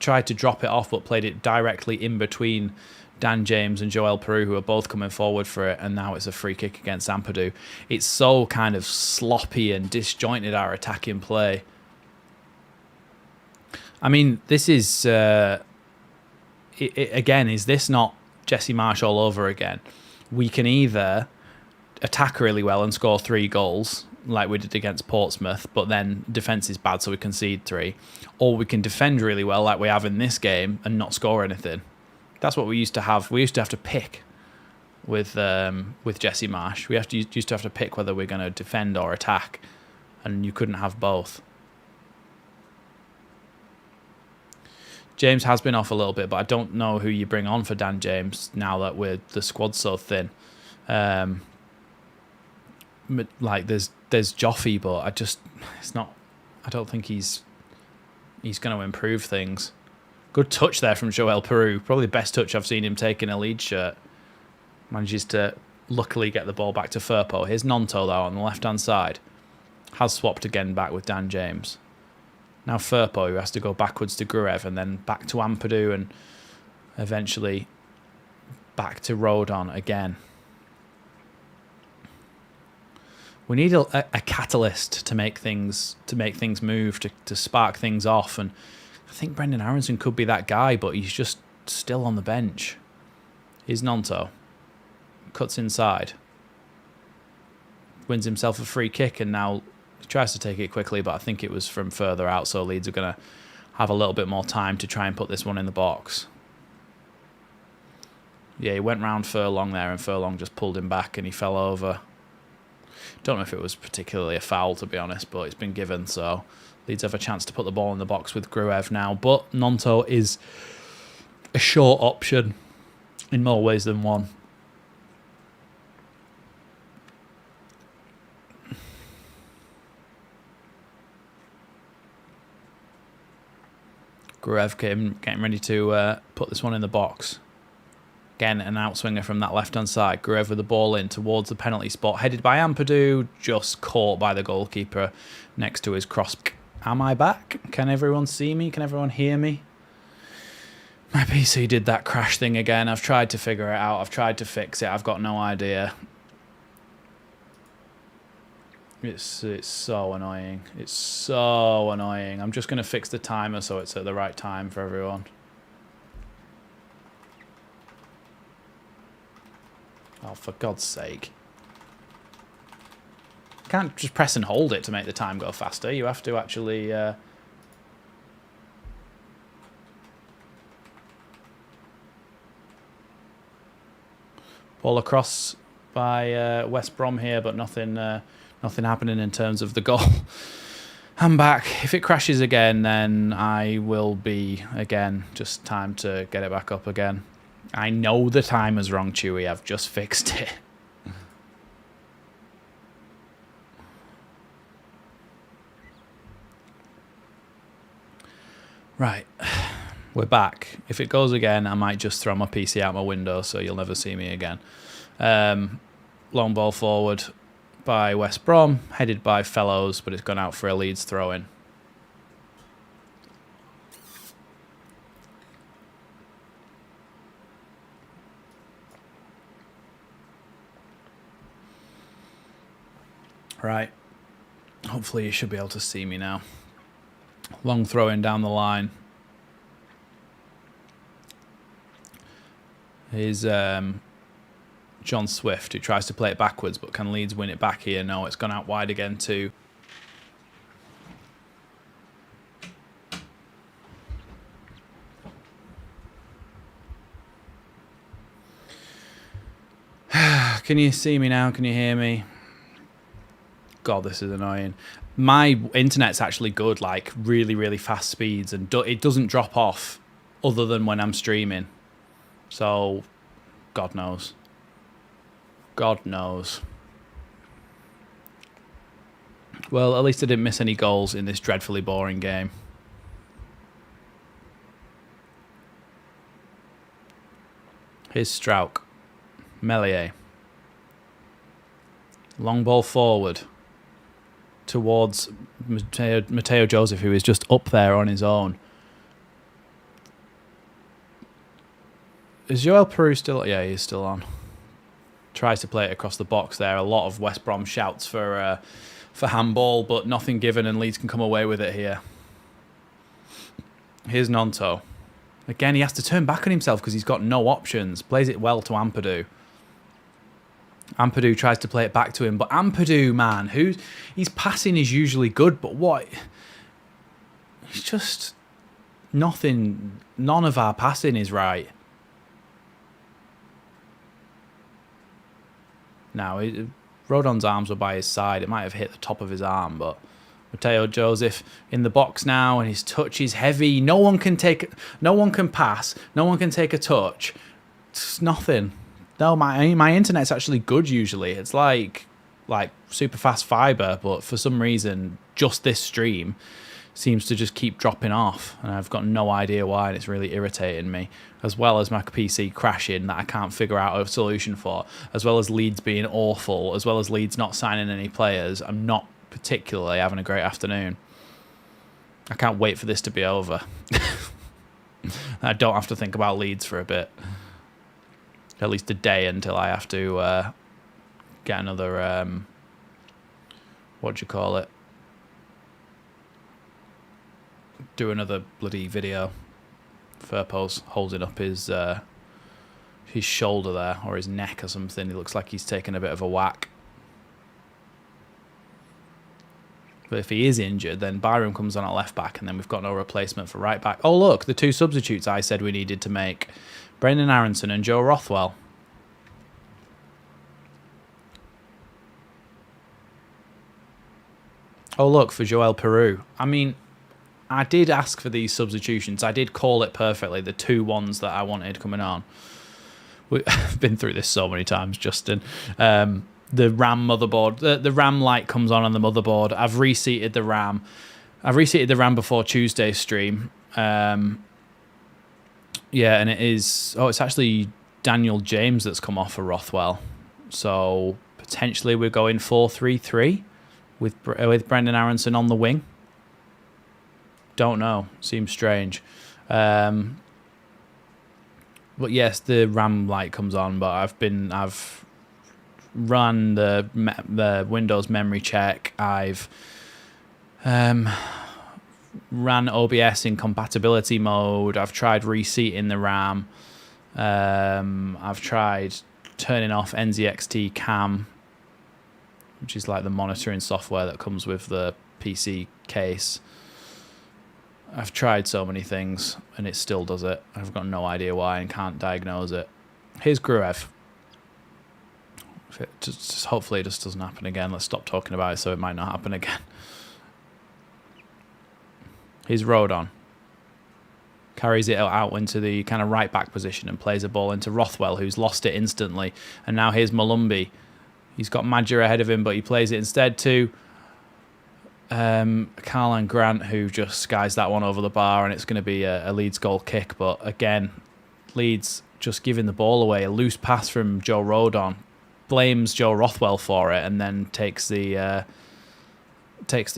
tried to drop it off, but played it directly in between Dan James and Joel Peru, who are both coming forward for it, and now it's a free kick against Ampadu. It's so kind of sloppy and disjointed, our attacking play. I mean, this is, again, is this not Jesse Marsh all over again? We can either attack really well and score 3 goals, like we did against Portsmouth, but then defence is bad, so we concede 3. Or we can defend really well, like we have in this game, and not score anything. That's what we used to have. We used to have to pick with Jesse Marsh. We used to have to pick whether we're going to defend or attack, and you couldn't have both. James has been off a little bit, but I don't know who you bring on for Dan James now that the squad's so thin. Like there's Joffy, but I don't think he's going to improve things. Good touch there from Joel Peru. Probably the best touch I've seen him take in a Leeds shirt. Manages to luckily get the ball back to Firpo. Here's Nonto, though, on the left-hand side. Has swapped again back with Dan James. Now Firpo, who has to go backwards to Gruev and then back to Ampadu and eventually back to Rodon again. We need a catalyst to make things move, to spark things off, and I think Brendan Aronson could be that guy, but he's just still on the bench. Here's Nonto. Cuts inside. Wins himself a free kick, and now he tries to take it quickly, but I think it was from further out, so Leeds are going to have a little bit more time to try and put this one in the box. Yeah, he went round Furlong there, and Furlong just pulled him back, and he fell over. Don't know if it was particularly a foul, to be honest, but it's been given, so Leeds have a chance to put the ball in the box with Gruev now, but Nonto is a short option in more ways than one. Gruev getting ready to put this one in the box. Again, an outswinger from that left-hand side. Gruev with the ball in towards the penalty spot. Headed by Ampadu, just caught by the goalkeeper next to his cross. Am I back? Can everyone see me? Can everyone hear me? My PC did that crash thing again. I've tried to figure it out. I've tried to fix it. I've got no idea. It's so annoying. It's so annoying. I'm just going to fix the timer so it's at the right time for everyone. Oh, for God's sake. You can't just press and hold it to make the time go faster. You have to actually... ball across by West Brom here, but nothing happening in terms of the goal. I'm back. If it crashes again, then I will be, again, just time to get it back up again. I know the timer's wrong, Chewy. I've just fixed it. Right. We're back. If it goes again, I might just throw my PC out my window so you'll never see me again. Long ball forward by West Brom, headed by Fellows, but it's gone out for a Leeds throw-in. Right. Hopefully you should be able to see me now. Long throw-in down the line. Here's John Swift, who tries to play it backwards, but can Leeds win it back here? No, it's gone out wide again to Can you see me now? Can you hear me? God, this is annoying. My internet's actually good, like really, really fast speeds, and it doesn't drop off other than when I'm streaming. So, God knows. God knows. Well, at least I didn't miss any goals in this dreadfully boring game. Here's Strauch. Meslier. Long ball forward towards Mateo Joseph, who is just up there on his own. Is Joel Peru still? Yeah, he's still on. Tries to play it across the box there. A lot of West Brom shouts for handball, but nothing given, and Leeds can come away with it here. Here's Nonto. Again, he has to turn back on himself because he's got no options. Plays it well to Ampadu. Ampadu tries to play it back to him, but Ampadu, man, his passing is usually good, but what? It's just nothing. None of our passing is right. Now, Rodon's arms were by his side. It might have hit the top of his arm, but Mateo Joseph in the box now, and his touch is heavy. No one can pass. No one can take a touch. It's nothing. No, my internet's actually good usually. It's like super fast fiber, but for some reason, just this stream seems to just keep dropping off, and I've got no idea why, and it's really irritating me. As well as my PC crashing that I can't figure out a solution for, as well as Leeds being awful, as well as Leeds not signing any players. I'm not particularly having a great afternoon. I can't wait for this to be over. I don't have to think about Leeds for a bit. At least a day until I have to get another, what do you call it? Do another bloody video. Firpo's holding up his shoulder there, or his neck or something. He looks like he's taken a bit of a whack. But if he is injured, then Byram comes on at left back, and then we've got no replacement for right back. Oh, look, the two substitutes I said we needed to make. Brendan Aronson and Joe Rothwell. Oh, look, for Joel Peru. I mean, I did ask for these substitutions. I did call it perfectly, the two ones that I wanted coming on. I've been through this so many times, Justin. The RAM motherboard, the RAM light comes on the motherboard. I've reseated the RAM. I've reseated the RAM before Tuesday's stream. Yeah, and it is... Oh, it's actually Daniel James that's come off for Rothwell. So potentially we're going 4-3-3 with Brendan Aronson on the wing. Don't know. Seems strange. But yes, the RAM light comes on, but I've run the Windows memory check. I've ran OBS in compatibility mode. I've tried reseating the RAM. I've tried turning off NZXT cam, which is like the monitoring software that comes with the PC case. I've tried so many things and it still does it. I've got no idea why and can't diagnose it. Here's Gruev. Just hopefully it just doesn't happen again. Let's stop talking about it so it might not happen again. Here's Rodon. Carries it out into the kind of right back position and plays a ball into Rothwell, who's lost it instantly. And now here's Malumbi. He's got Madger ahead of him, but he plays it instead to Carlan Grant, who just skies that one over the bar, and it's going to be a Leeds goal kick. But again, Leeds just giving the ball away. A loose pass from Joe Rodon. Blames Joe Rothwell for it, and then takes the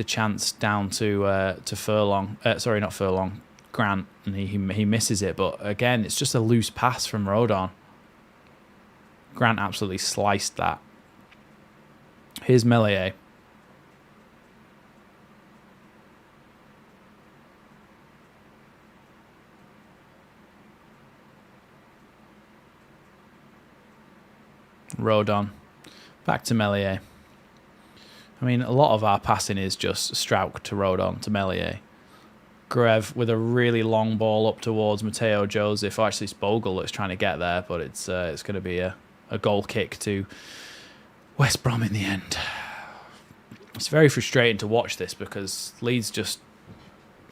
chance down to Furlong. Sorry, not Furlong. Grant, and he misses it. But again, it's just a loose pass from Rodon. Grant absolutely sliced that. Here's Meslier. Rodon. Back to Meslier. I mean, a lot of our passing is just Strauch to Rodon to Meslier. Grev with a really long ball up towards Mateo Joseph. Oh, actually, it's Bogle that's trying to get there, but it's going to be a a goal kick to West Brom in the end. It's very frustrating to watch this because Leeds just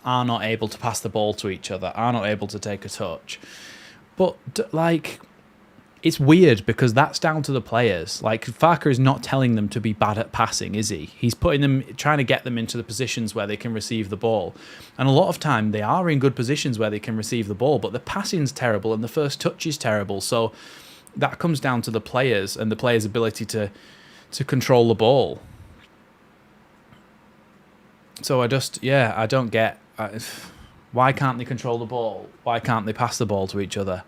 are not able to pass the ball to each other, are not able to take a touch. But, like, it's weird because that's down to the players. Like, Farke is not telling them to be bad at passing, is he? He's putting them, trying to get them into the positions where they can receive the ball. And a lot of time they are in good positions where they can receive the ball, but the passing's terrible and the first touch is terrible. So that comes down to the players and the players' ability to control the ball. So I don't get... why can't they control the ball? Why can't they pass the ball to each other?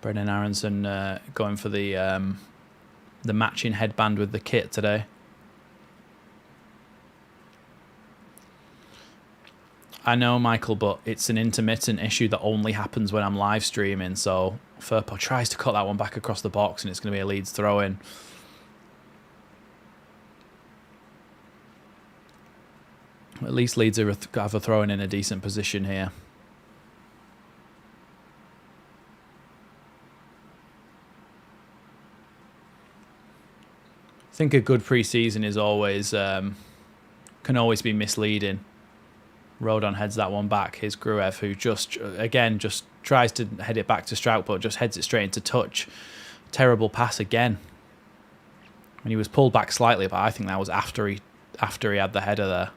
Brendan Aronson going for the matching headband with the kit today. I know, Michael, but it's an intermittent issue that only happens when I'm live streaming. So Firpo tries to cut that one back across the box, and it's going to be a Leeds throw-in. At least Leeds have a throw-in in a decent position here. I think a good pre-season is always can always be misleading. Rodon heads that one back. Here's Gruev, who just tries to head it back to Strout, but just heads it straight into touch. Terrible pass again. And he was pulled back slightly, but I think that was after he had the header there.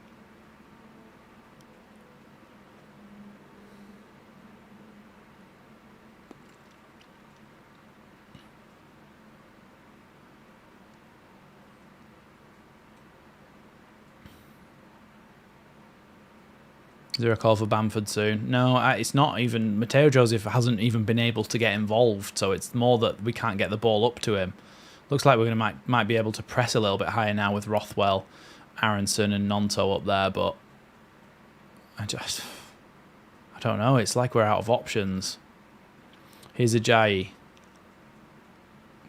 Is there a call for Bamford soon? No, it's not even. Mateo Joseph hasn't even been able to get involved, so it's more that we can't get the ball up to him. Looks like we're gonna might be able to press a little bit higher now with Rothwell, Aronson and Nonto up there, but I don't know. It's like we're out of options. Here's Ajayi.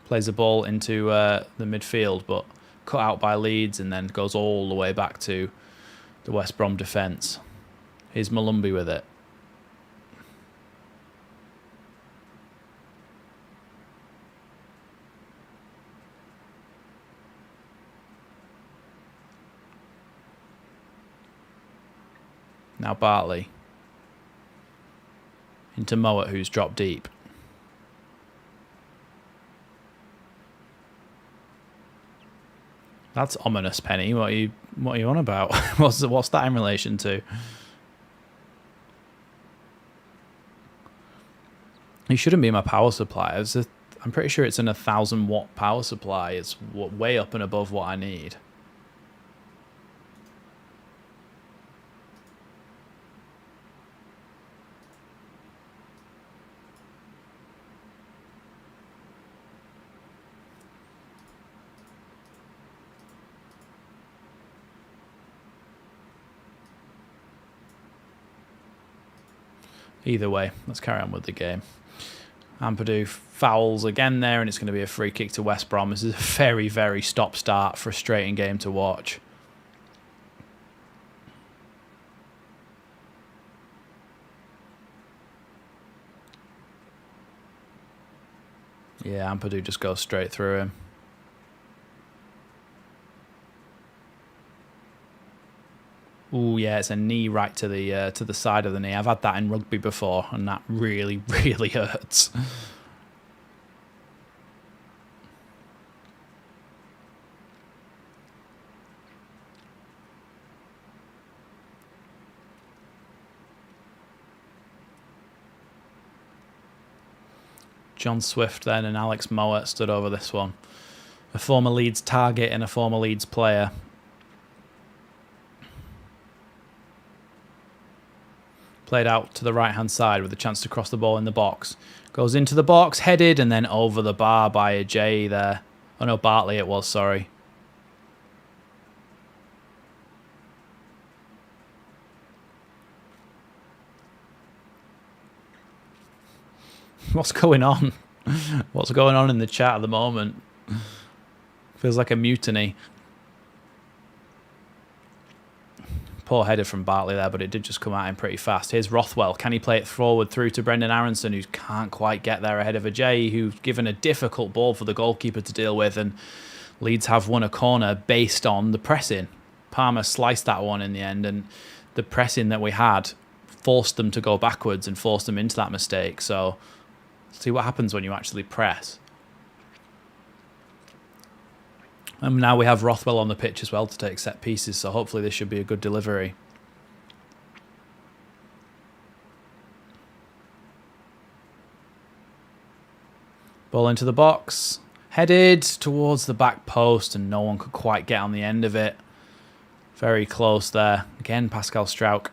Plays the ball into the midfield, but cut out by Leeds and then goes all the way back to the West Brom defence. Here's Malumbi with it. Now Bartley. Into Mowat, who's dropped deep. That's ominous, Penny. What are you on about? What's that in relation to? He shouldn't be my power supply. I'm pretty sure it's an 1,000 watt power supply. It's way up and above what I need. Either way, let's carry on with the game. Ampadu fouls again there, and it's going to be a free kick to West Brom. This is a very, very stop-start, frustrating game to watch. Yeah, Ampadu just goes straight through him. Ooh, yeah, it's a knee right to the side of the knee. I've had that in rugby before, and that really, really hurts. John Swift then and Alex Mowat stood over this one. A former Leeds target and a former Leeds player. Played out to the right-hand side with a chance to cross the ball in the box. Goes into the box, headed, and then over the bar by a J there. Oh no, Bartley it was, sorry. What's going on? What's going on in the chat at the moment? Feels like a mutiny. Poor header from Bartley there, but it did just come at him pretty fast. Here's Rothwell. Can he play it forward through to Brendan Aronson, who can't quite get there ahead of Ajay, who's given a difficult ball for the goalkeeper to deal with, and Leeds have won a corner based on the pressing. Palmer sliced that one in the end, and the pressing that we had forced them to go backwards and forced them into that mistake. So, see what happens when you actually press. And now we have Rothwell on the pitch as well to take set pieces, so hopefully this should be a good delivery. Ball into the box, headed towards the back post, and no one could quite get on the end of it. Very close there. Again, Pascal Struijk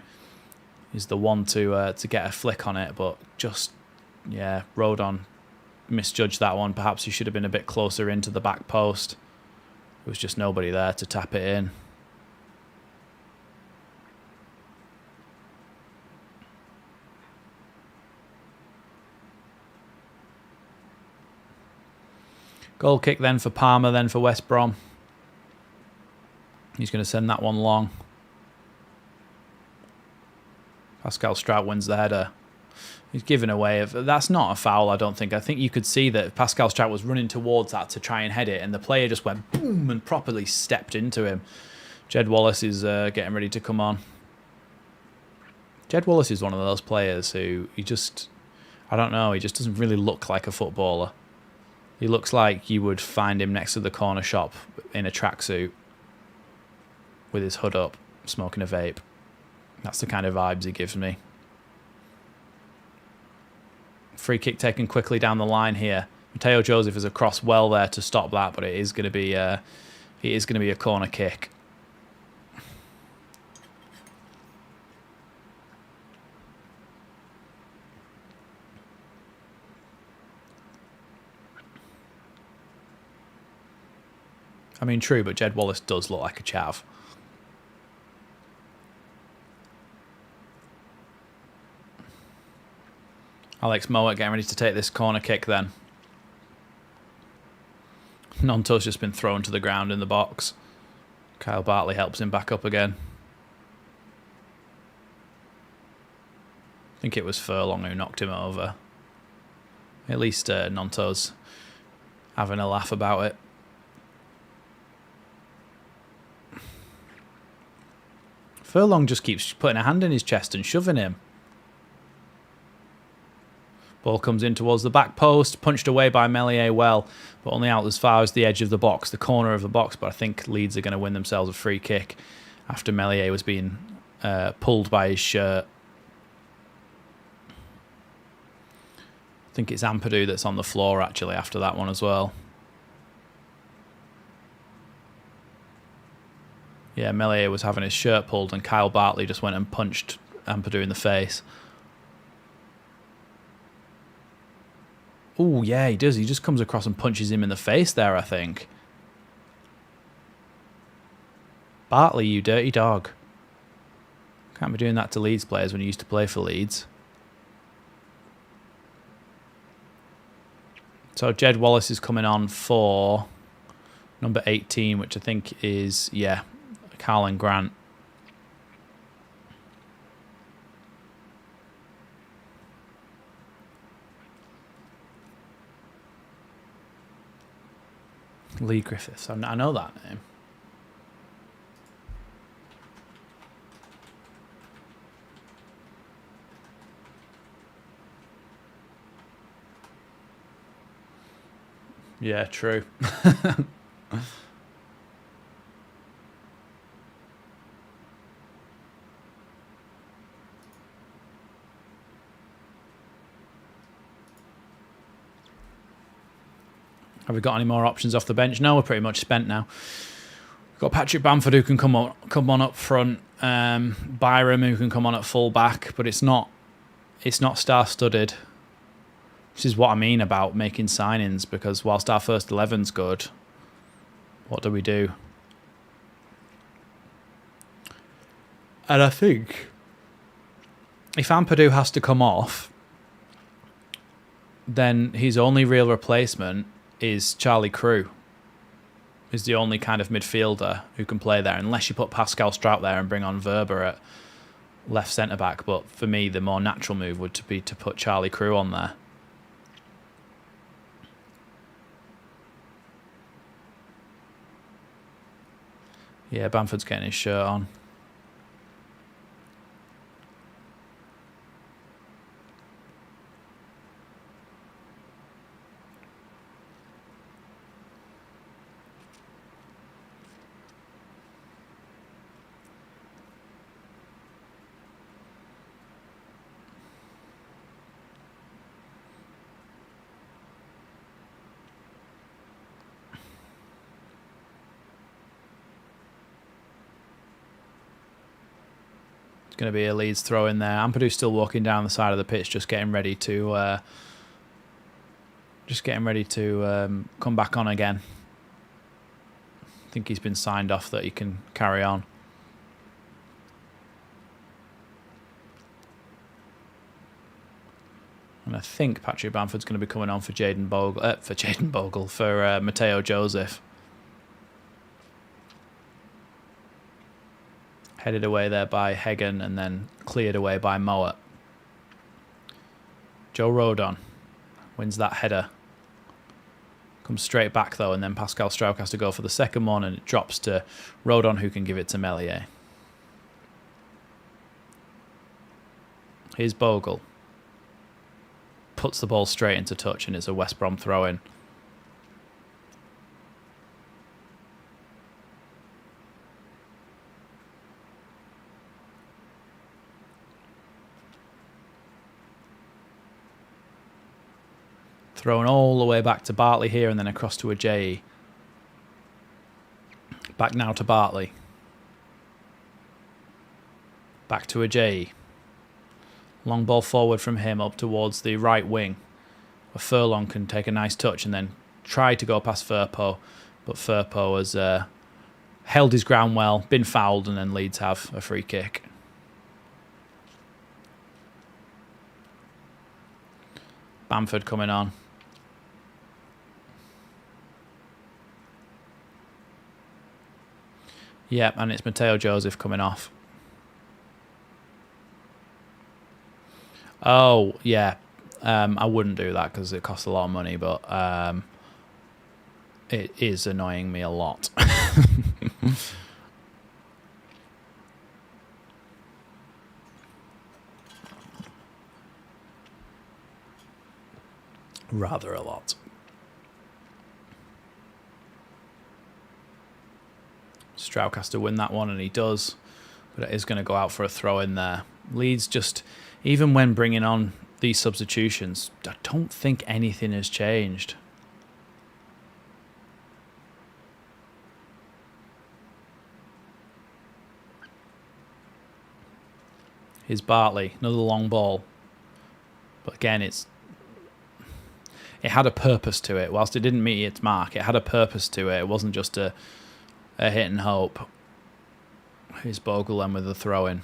is the one to get a flick on it, but just, yeah, Rodon misjudged that one. Perhaps he should have been a bit closer into the back post. There was just nobody there to tap it in. Goal kick then for Palmer, then for West Brom. He's going to send that one long. Pascal Struijk wins the header. He's given away. That's not a foul, I don't think. I think you could see that Pascal Struijk was running towards that to try and head it, and the player just went boom and properly stepped into him. Jed Wallace is getting ready to come on. Jed Wallace is one of those players who I don't know, he just doesn't really look like a footballer. He looks like you would find him next to the corner shop in a tracksuit with his hood up, smoking a vape. That's the kind of vibes he gives me. Free kick taken quickly down the line here. Mateo Joseph is across well there to stop that, but it is going to be a corner kick. I mean, true, but Jed Wallace does look like a chav. Alex Mowat getting ready to take this corner kick then. Nonto's just been thrown to the ground in the box. Kyle Bartley helps him back up again. I think it was Furlong who knocked him over. At least Nonto's having a laugh about it. Furlong just keeps putting a hand in his chest and shoving him. Ball comes in towards the back post, punched away by Meslier well, but only out as far as the edge of the box, the corner of the box. But I think Leeds are going to win themselves a free kick after Meslier was being pulled by his shirt. I think it's Ampadu that's on the floor actually after that one as well. Yeah, Meslier was having his shirt pulled and Kyle Bartley just went and punched Ampadu in the face. Oh, yeah, he does. He just comes across and punches him in the face there, I think. Bartley, you dirty dog. Can't be doing that to Leeds players when you used to play for Leeds. So Jed Wallace is coming on for number 18, which I think is, yeah, Carlin Grant. Lee Griffiths. I know that name. Yeah, true. Have we got any more options off the bench? No, we're pretty much spent now. We've got Patrick Bamford who can come on up front. Byram who can come on at full back, but it's not star-studded. This is what I mean about making signings, because whilst our first 11's good, what do we do? And I think if Ampadu has to come off, then his only real replacement is Charlie Crew, is the only kind of midfielder who can play there, unless you put Pascal Strout there and bring on Verber at left centre-back. But for me, the more natural move would be to put Charlie Crew on there. Yeah, Bamford's getting his shirt on. It's going to be a Leeds throw in there. Ampadu's still walking down the side of the pitch, just getting ready to come back on again. I think he's been signed off that he can carry on. And I think Patrick Bamford's going to be coming on for Mateo Joseph. Headed away there by Hagen and then cleared away by Mowat. Joe Rodon wins that header. Comes straight back though, and then Pascal Struijk has to go for the second one, and it drops to Rodon, who can give it to Meslier. Here's Bogle. Puts the ball straight into touch, and it's a West Brom throw-in. Thrown all the way back to Bartley here and then across to Ajayi. Back now to Bartley. Back to Ajayi. Long ball forward from him up towards the right wing, where Furlong can take a nice touch and then try to go past Firpo, but Firpo has held his ground well, been fouled, and then Leeds have a free kick. Bamford coming on. Yep, and it's Mateo Joseph coming off. Oh, yeah. I wouldn't do that because it costs a lot of money, but it is annoying me a lot. Rather a lot. Struijk has to win that one, and he does. But it is going to go out for a throw in there. Leeds just, even when bringing on these substitutions, I don't think anything has changed. Here's Bartley, another long ball. But again, it had a purpose to it. Whilst it didn't meet its mark, it had a purpose to it. It wasn't just a hit and hope. Here's Bogle then with the throw-in.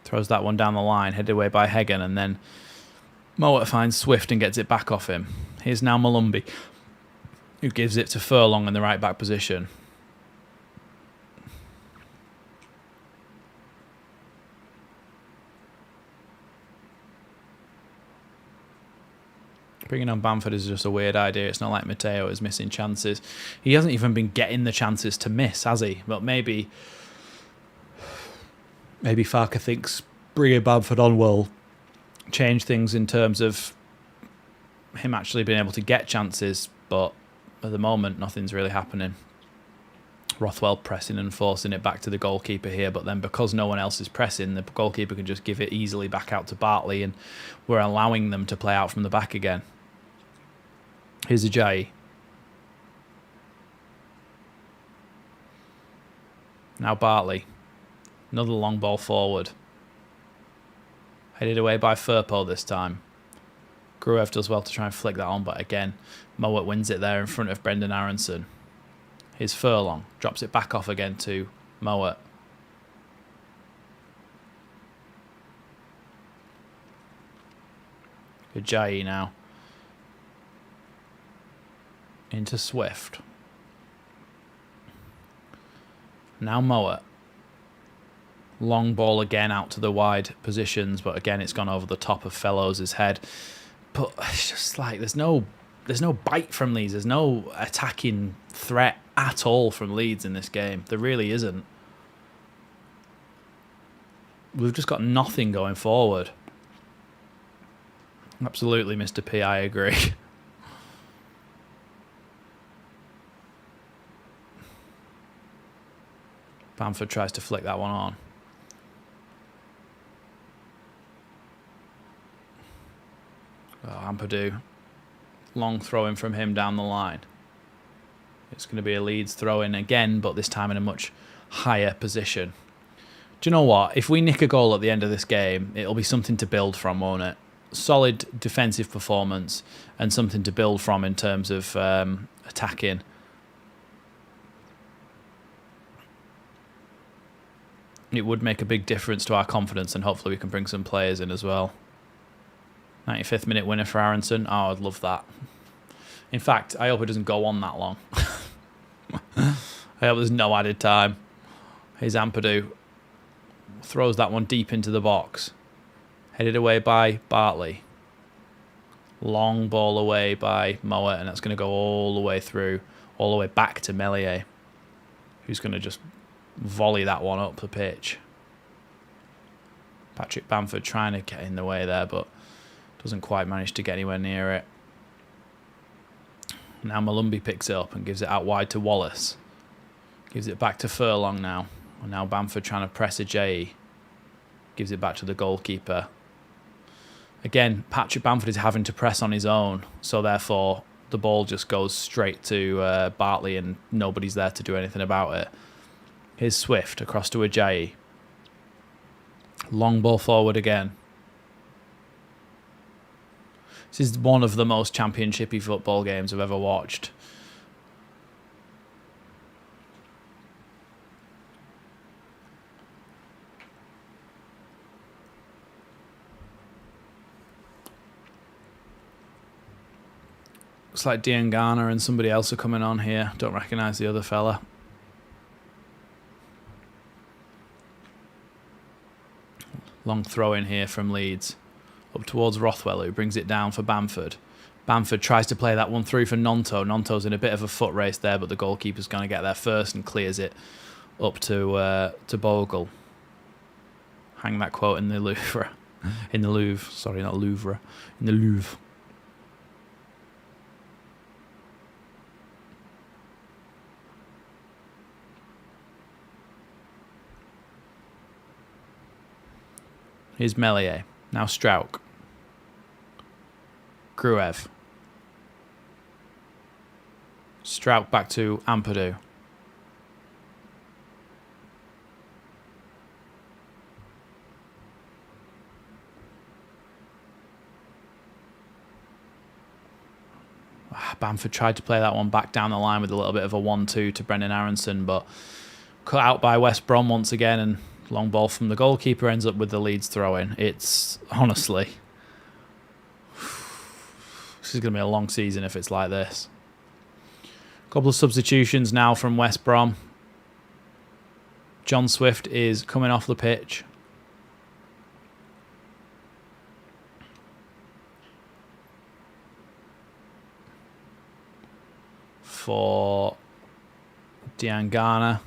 Throws that one down the line, headed away by Hagen, and then Mowat finds Swift and gets it back off him. Here's now Malumbi, who gives it to Furlong in the right back position. Bringing on Bamford is just a weird idea. It's not like Mateo is missing chances. He hasn't even been getting the chances to miss, has he? But maybe Farker thinks bringing Bamford on will change things in terms of him actually being able to get chances. But at the moment, nothing's really happening. Rothwell pressing and forcing it back to the goalkeeper here, but then because no one else is pressing, the goalkeeper can just give it easily back out to Bartley, and we're allowing them to play out from the back again. Here's Ajayi. Now Bartley. Another long ball forward. Headed away by Firpo this time. Gruev does well to try and flick that on, but again, Mowat wins it there in front of Brendan Aronson. Here's Furlong. Drops it back off again to Mowat. Ajayi now. Into Swift. Now Mowat. Long ball again out to the wide positions, but again it's gone over the top of Fellows' head. But it's just like there's no bite from Leeds. There's no attacking threat at all from Leeds in this game. There really isn't. We've just got nothing going forward. Absolutely, Mr. P, I agree. Bamford tries to flick that one on. Oh, Ampadu. Long throw-in from him down the line. It's going to be a Leeds throw-in again, but this time in a much higher position. Do you know what? If we nick a goal at the end of this game, it'll be something to build from, won't it? Solid defensive performance and something to build from in terms of attacking. It would make a big difference to our confidence, and hopefully we can bring some players in as well. 95th minute winner for Aronson. Oh, I'd love that. In fact, I hope it doesn't go on that long. I hope there's no added time. Here's Ampadu. Throws that one deep into the box. Headed away by Bartley. Long ball away by Mowat, and that's going to go all the way through, all the way back to Meslier, who's going to just volley that one up the pitch. Patrick Bamford trying to get in the way there, but doesn't quite manage to get anywhere near it. Now Malumbi picks it up and gives it out wide to Wallace. Gives it back to Furlong now. And now Bamford trying to press Ajayi. Gives it back to the goalkeeper. Again, Patrick Bamford is having to press on his own, so therefore the ball just goes straight to Bartley and nobody's there to do anything about it. Here's Swift across to Ajayi. Long ball forward again. This is one of the most championshipy football games I've ever watched. Looks like Diangana and somebody else are coming on here. Don't recognise the other fella. Long throw in here from Leeds. Up towards Rothwell, who brings it down for Bamford. Bamford tries to play that one through for Nonto. Nonto's in a bit of a foot race there, but the goalkeeper's going to get there first and clears it up to Bogle. Hang that quote in the Louvre. In the Louvre. Sorry, not Louvre. In the Louvre. Here's Meslier. Now Strauch. Gruev. Strauch back to Ampadu. Bamford tried to play that one back down the line with a little bit of a 1-2 to Brendan Aronson, but cut out by West Brom once again, and long ball from the goalkeeper ends up with the Leeds throw-in. It's, honestly, this is going to be a long season if it's like this. A couple of substitutions now from West Brom. John Swift is coming off the pitch. For Diangana.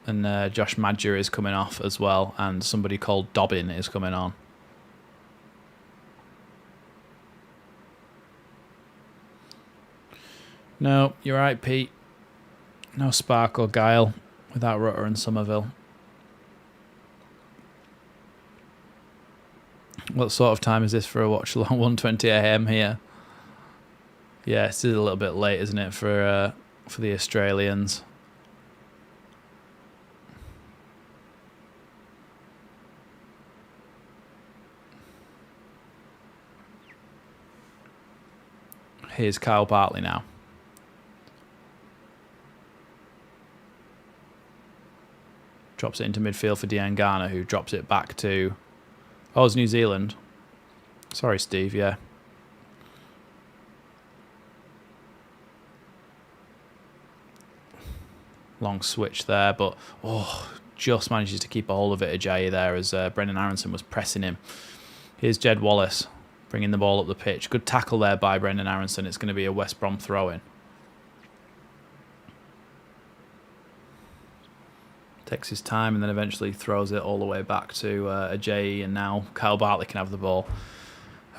And Josh Madger is coming off as well, and somebody called Dobbin is coming on. No, you're right, Pete. No spark or guile without Rutter and Somerville. What sort of time is this for a watch along? 1:20 AM here. Yeah, it's a little bit late, isn't it, for the Australians? Here's Kyle Bartley now. Drops it into midfield for Diangana, who drops it back to... Oh, it's New Zealand. Sorry, Steve, yeah. Long switch there, but just manages to keep a hold of it, Ajayi, there as Brendan Aronson was pressing him. Here's Jed Wallace bringing the ball up the pitch. Good tackle there by Brendan Aronson. It's going to be a West Brom throw-in. Takes his time and then eventually throws it all the way back to Ajayi, and now Kyle Bartley can have the ball.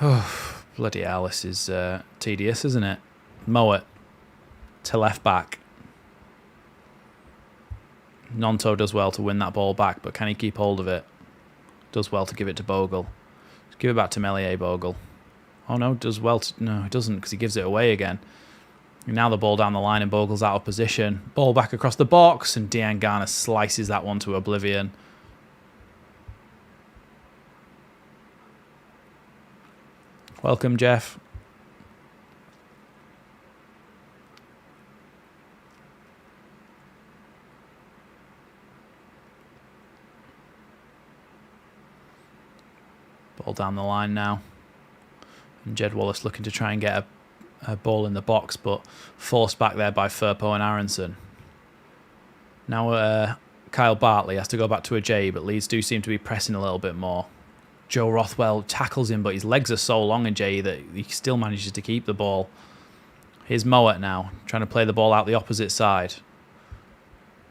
Oh, bloody hell, this is tedious, isn't it? Mowat to left back. Nonto does well to win that ball back, but can he keep hold of it? Does well to give it to Bogle. Give it back to Meslier, Bogle. Oh no, does well to... No, he doesn't, because he gives it away again. And now the ball down the line and Bogle's out of position. Ball back across the box, and Diangana slices that one to oblivion. Welcome, Jeff. Ball down the line now. And Jed Wallace looking to try and get a ball in the box, but forced back there by Firpo and Aronson. Now Kyle Bartley has to go back to Ajayi, but Leeds do seem to be pressing a little bit more. Joe Rothwell tackles him, but his legs are so long, Ajayi, that he still manages to keep the ball. Here's Mowat now, trying to play the ball out the opposite side.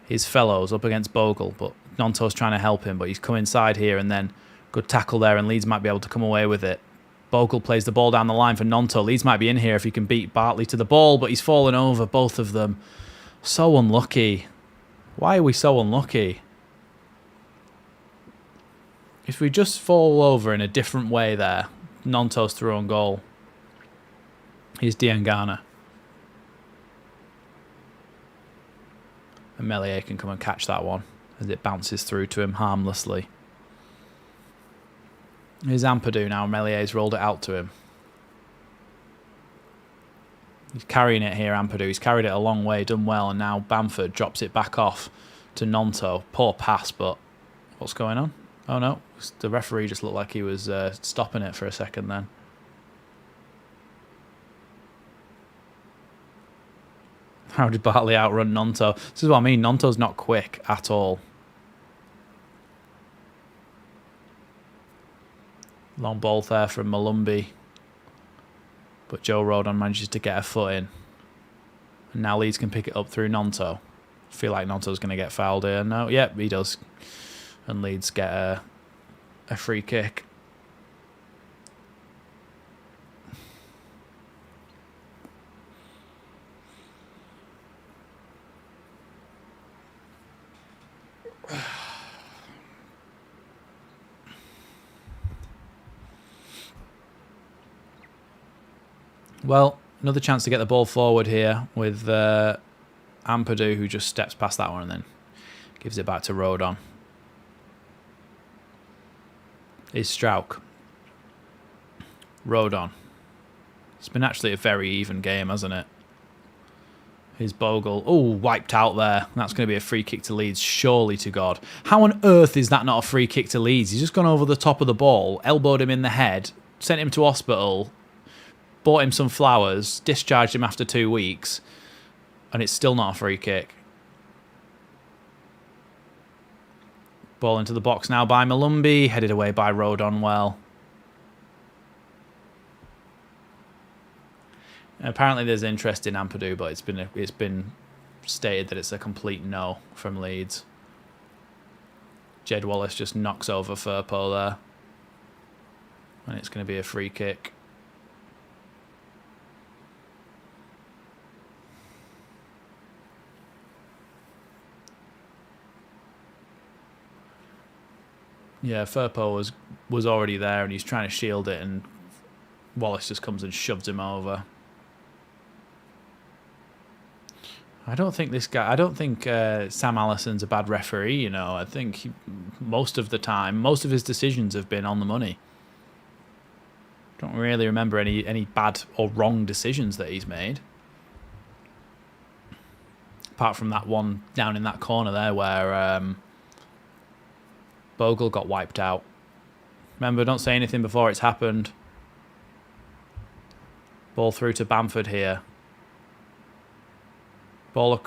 His fellows up against Bogle, but Nonto's trying to help him, but he's come inside here, and then good tackle there, and Leeds might be able to come away with it. Bogle plays the ball down the line for Nonto. Leeds might be in here if he can beat Bartley to the ball, but he's fallen over, both of them. So unlucky. Why are we so unlucky? If we just fall over in a different way there, Nonto's through on goal. Here's Diangana. And Meslier can come and catch that one as it bounces through to him harmlessly. Here's Ampadu now. Mellier's rolled it out to him. He's carrying it here, Ampadu. He's carried it a long way, done well, and now Bamford drops it back off to Nonto. Poor pass, but what's going on? Oh no, the referee just looked like he was stopping it for a second then. How did Bartley outrun Nonto? This is what I mean. Nonto's not quick at all. Long ball there from Malumbi. But Joe Rodon manages to get a foot in. And now Leeds can pick it up through Nonto. Feel like Nonto's going to get fouled here. No, yep, he does. And Leeds get a free kick. Well, another chance to get the ball forward here with Ampadu, who just steps past that one and then gives it back to Rodon. Is Strauch. Rodon. It's been actually a very even game, hasn't it? Here's Bogle. Oh, wiped out there. That's going to be a free kick to Leeds, surely to God. How on earth is that not a free kick to Leeds? He's just gone over the top of the ball, elbowed him in the head, sent him to hospital, bought him some flowers, discharged him after 2 weeks, and it's still not a free kick. Ball into the box now by Malumbi, headed away by Rodon well. And apparently there's interest in Ampadu, but it's been stated that it's a complete no from Leeds. Jed Wallace just knocks over Firpo there. And it's going to be a free kick. Yeah, Firpo was already there and he's trying to shield it, and Wallace just comes and shoves him over. I don't think Sam Allison's a bad referee, you know. I think most of the time, most of his decisions have been on the money. Don't really remember any bad or wrong decisions that he's made. Apart from that one down in that corner there where Bogle got wiped out. Remember, don't say anything before it's happened. Ball through to Bamford here. Ball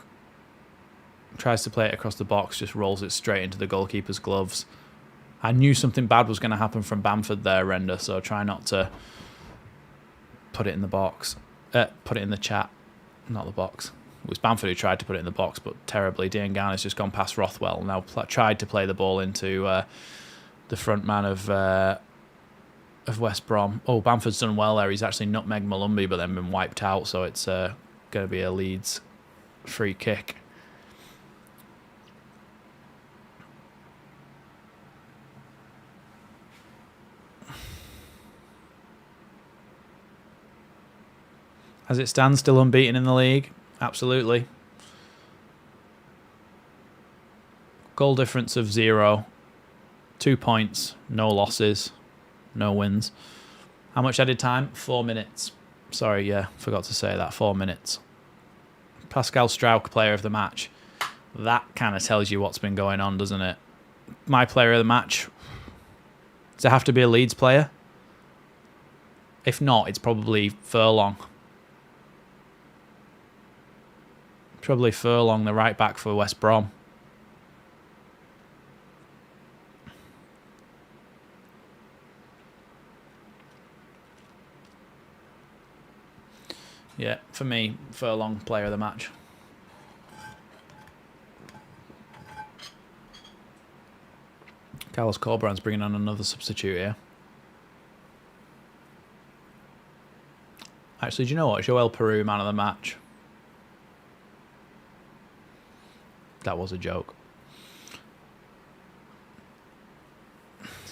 Tries to play it across the box, just rolls it straight into the goalkeeper's gloves. I knew something bad was going to happen from Bamford there, Render, so try not to put it in the box. Put it in the chat, not the box. It was Bamford who tried to put it in the box, but terribly. Diangana's just gone past Rothwell, now tried to play the ball into the front man of West Brom. Oh, Bamford's done well there. He's actually nutmegged Malumbi, but then been wiped out, so it's going to be a Leeds free kick. As it stands, still unbeaten in the league. Absolutely. Goal difference of 0. 2 points. No losses. No wins. How much added time? 4 minutes. Sorry, yeah, forgot to say that. 4 minutes. Pascal Struijk, player of the match. That kind of tells you what's been going on, doesn't it? My player of the match. Does it have to be a Leeds player? If not, it's probably Furlong. Probably Furlong, the right back for West Brom. Yeah, for me, Furlong, player of the match. Carlos Corberan's bringing on another substitute here. Actually, do you know what? Joel Peru, man of the match. That was a joke.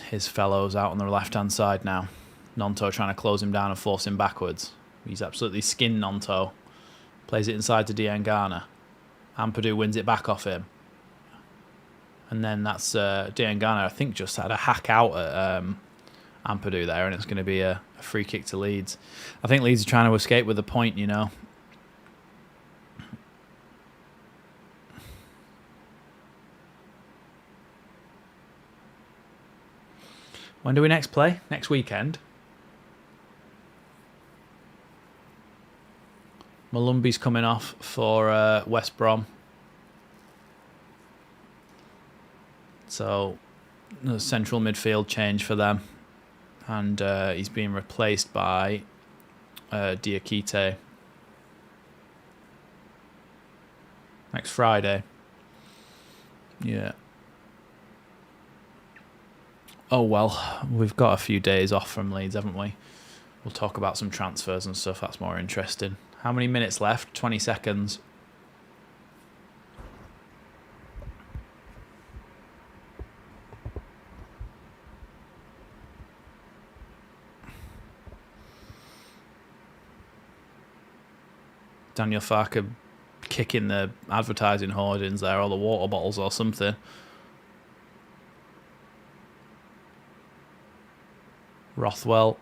His fellow's out on the left-hand side now. Nonto trying to close him down and force him backwards. He's absolutely skinned Nonto. Plays it inside to Diangana. Ampadu wins it back off him. And then that's Diangana, I think, just had a hack out at Ampadu there, and it's going to be a free kick to Leeds. I think Leeds are trying to escape with a point, you know. When do we next play? Next weekend. Malumbi's coming off for West Brom. So, a central midfield change for them. And he's being replaced by Diakite. Next Friday. Yeah. Oh, well, we've got a few days off from Leeds, haven't we? We'll talk about some transfers and stuff. That's more interesting. How many minutes left? 20 seconds. Daniel Farker kicking the advertising hoardings there, or the water bottles or something. Rothwell,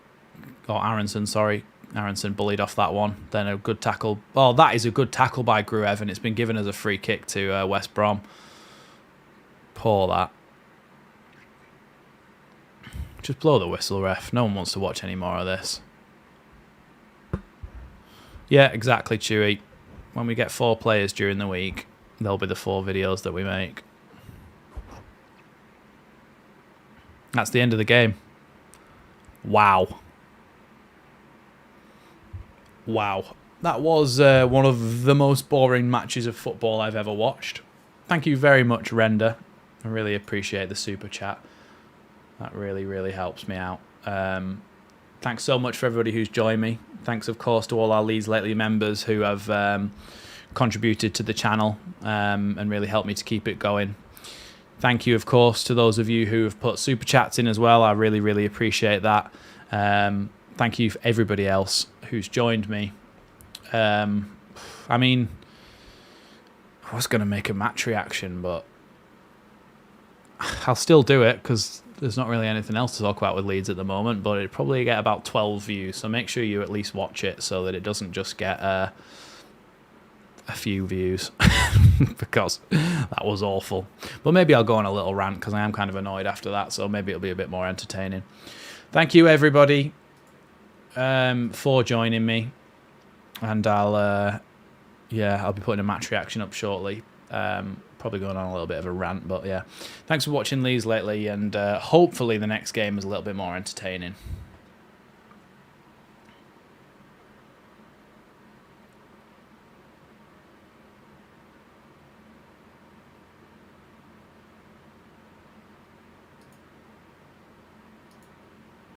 or Aronson, sorry. Aronson bullied off that one. Then a good tackle. Oh, that is a good tackle by Gruev, and it's been given as a free kick to West Brom. Poor that. Just blow the whistle, ref. No one wants to watch any more of this. Yeah, exactly, Chewy. When we get 4 players during the week, they'll be the 4 videos that we make. That's the end of the game. Wow. Wow. That was one of the most boring matches of football I've ever watched. Thank you very much, Render. I really appreciate the super chat. That really, really helps me out. Thanks so much for everybody who's joined me. Thanks, of course, to all our Leeds Lately members who have contributed to the channel and really helped me to keep it going. Thank you, of course, to those of you who have put super chats in as well. I really, really appreciate that. Thank you for everybody else who's joined me. I mean, I was going to make a match reaction, but I'll still do it because there's not really anything else to talk about with Leeds at the moment, but it'd probably get about 12 views, so make sure you at least watch it so that it doesn't just get a few views because that was awful. But maybe I'll go on a little rant because I am kind of annoyed after that, so maybe it'll be a bit more entertaining. Thank you, everybody, for joining me, and I'll be putting a match reaction up shortly. probably going on a little bit of a rant, but yeah. Thanks for watching Leeds lately, and hopefully the next game is a little bit more entertaining.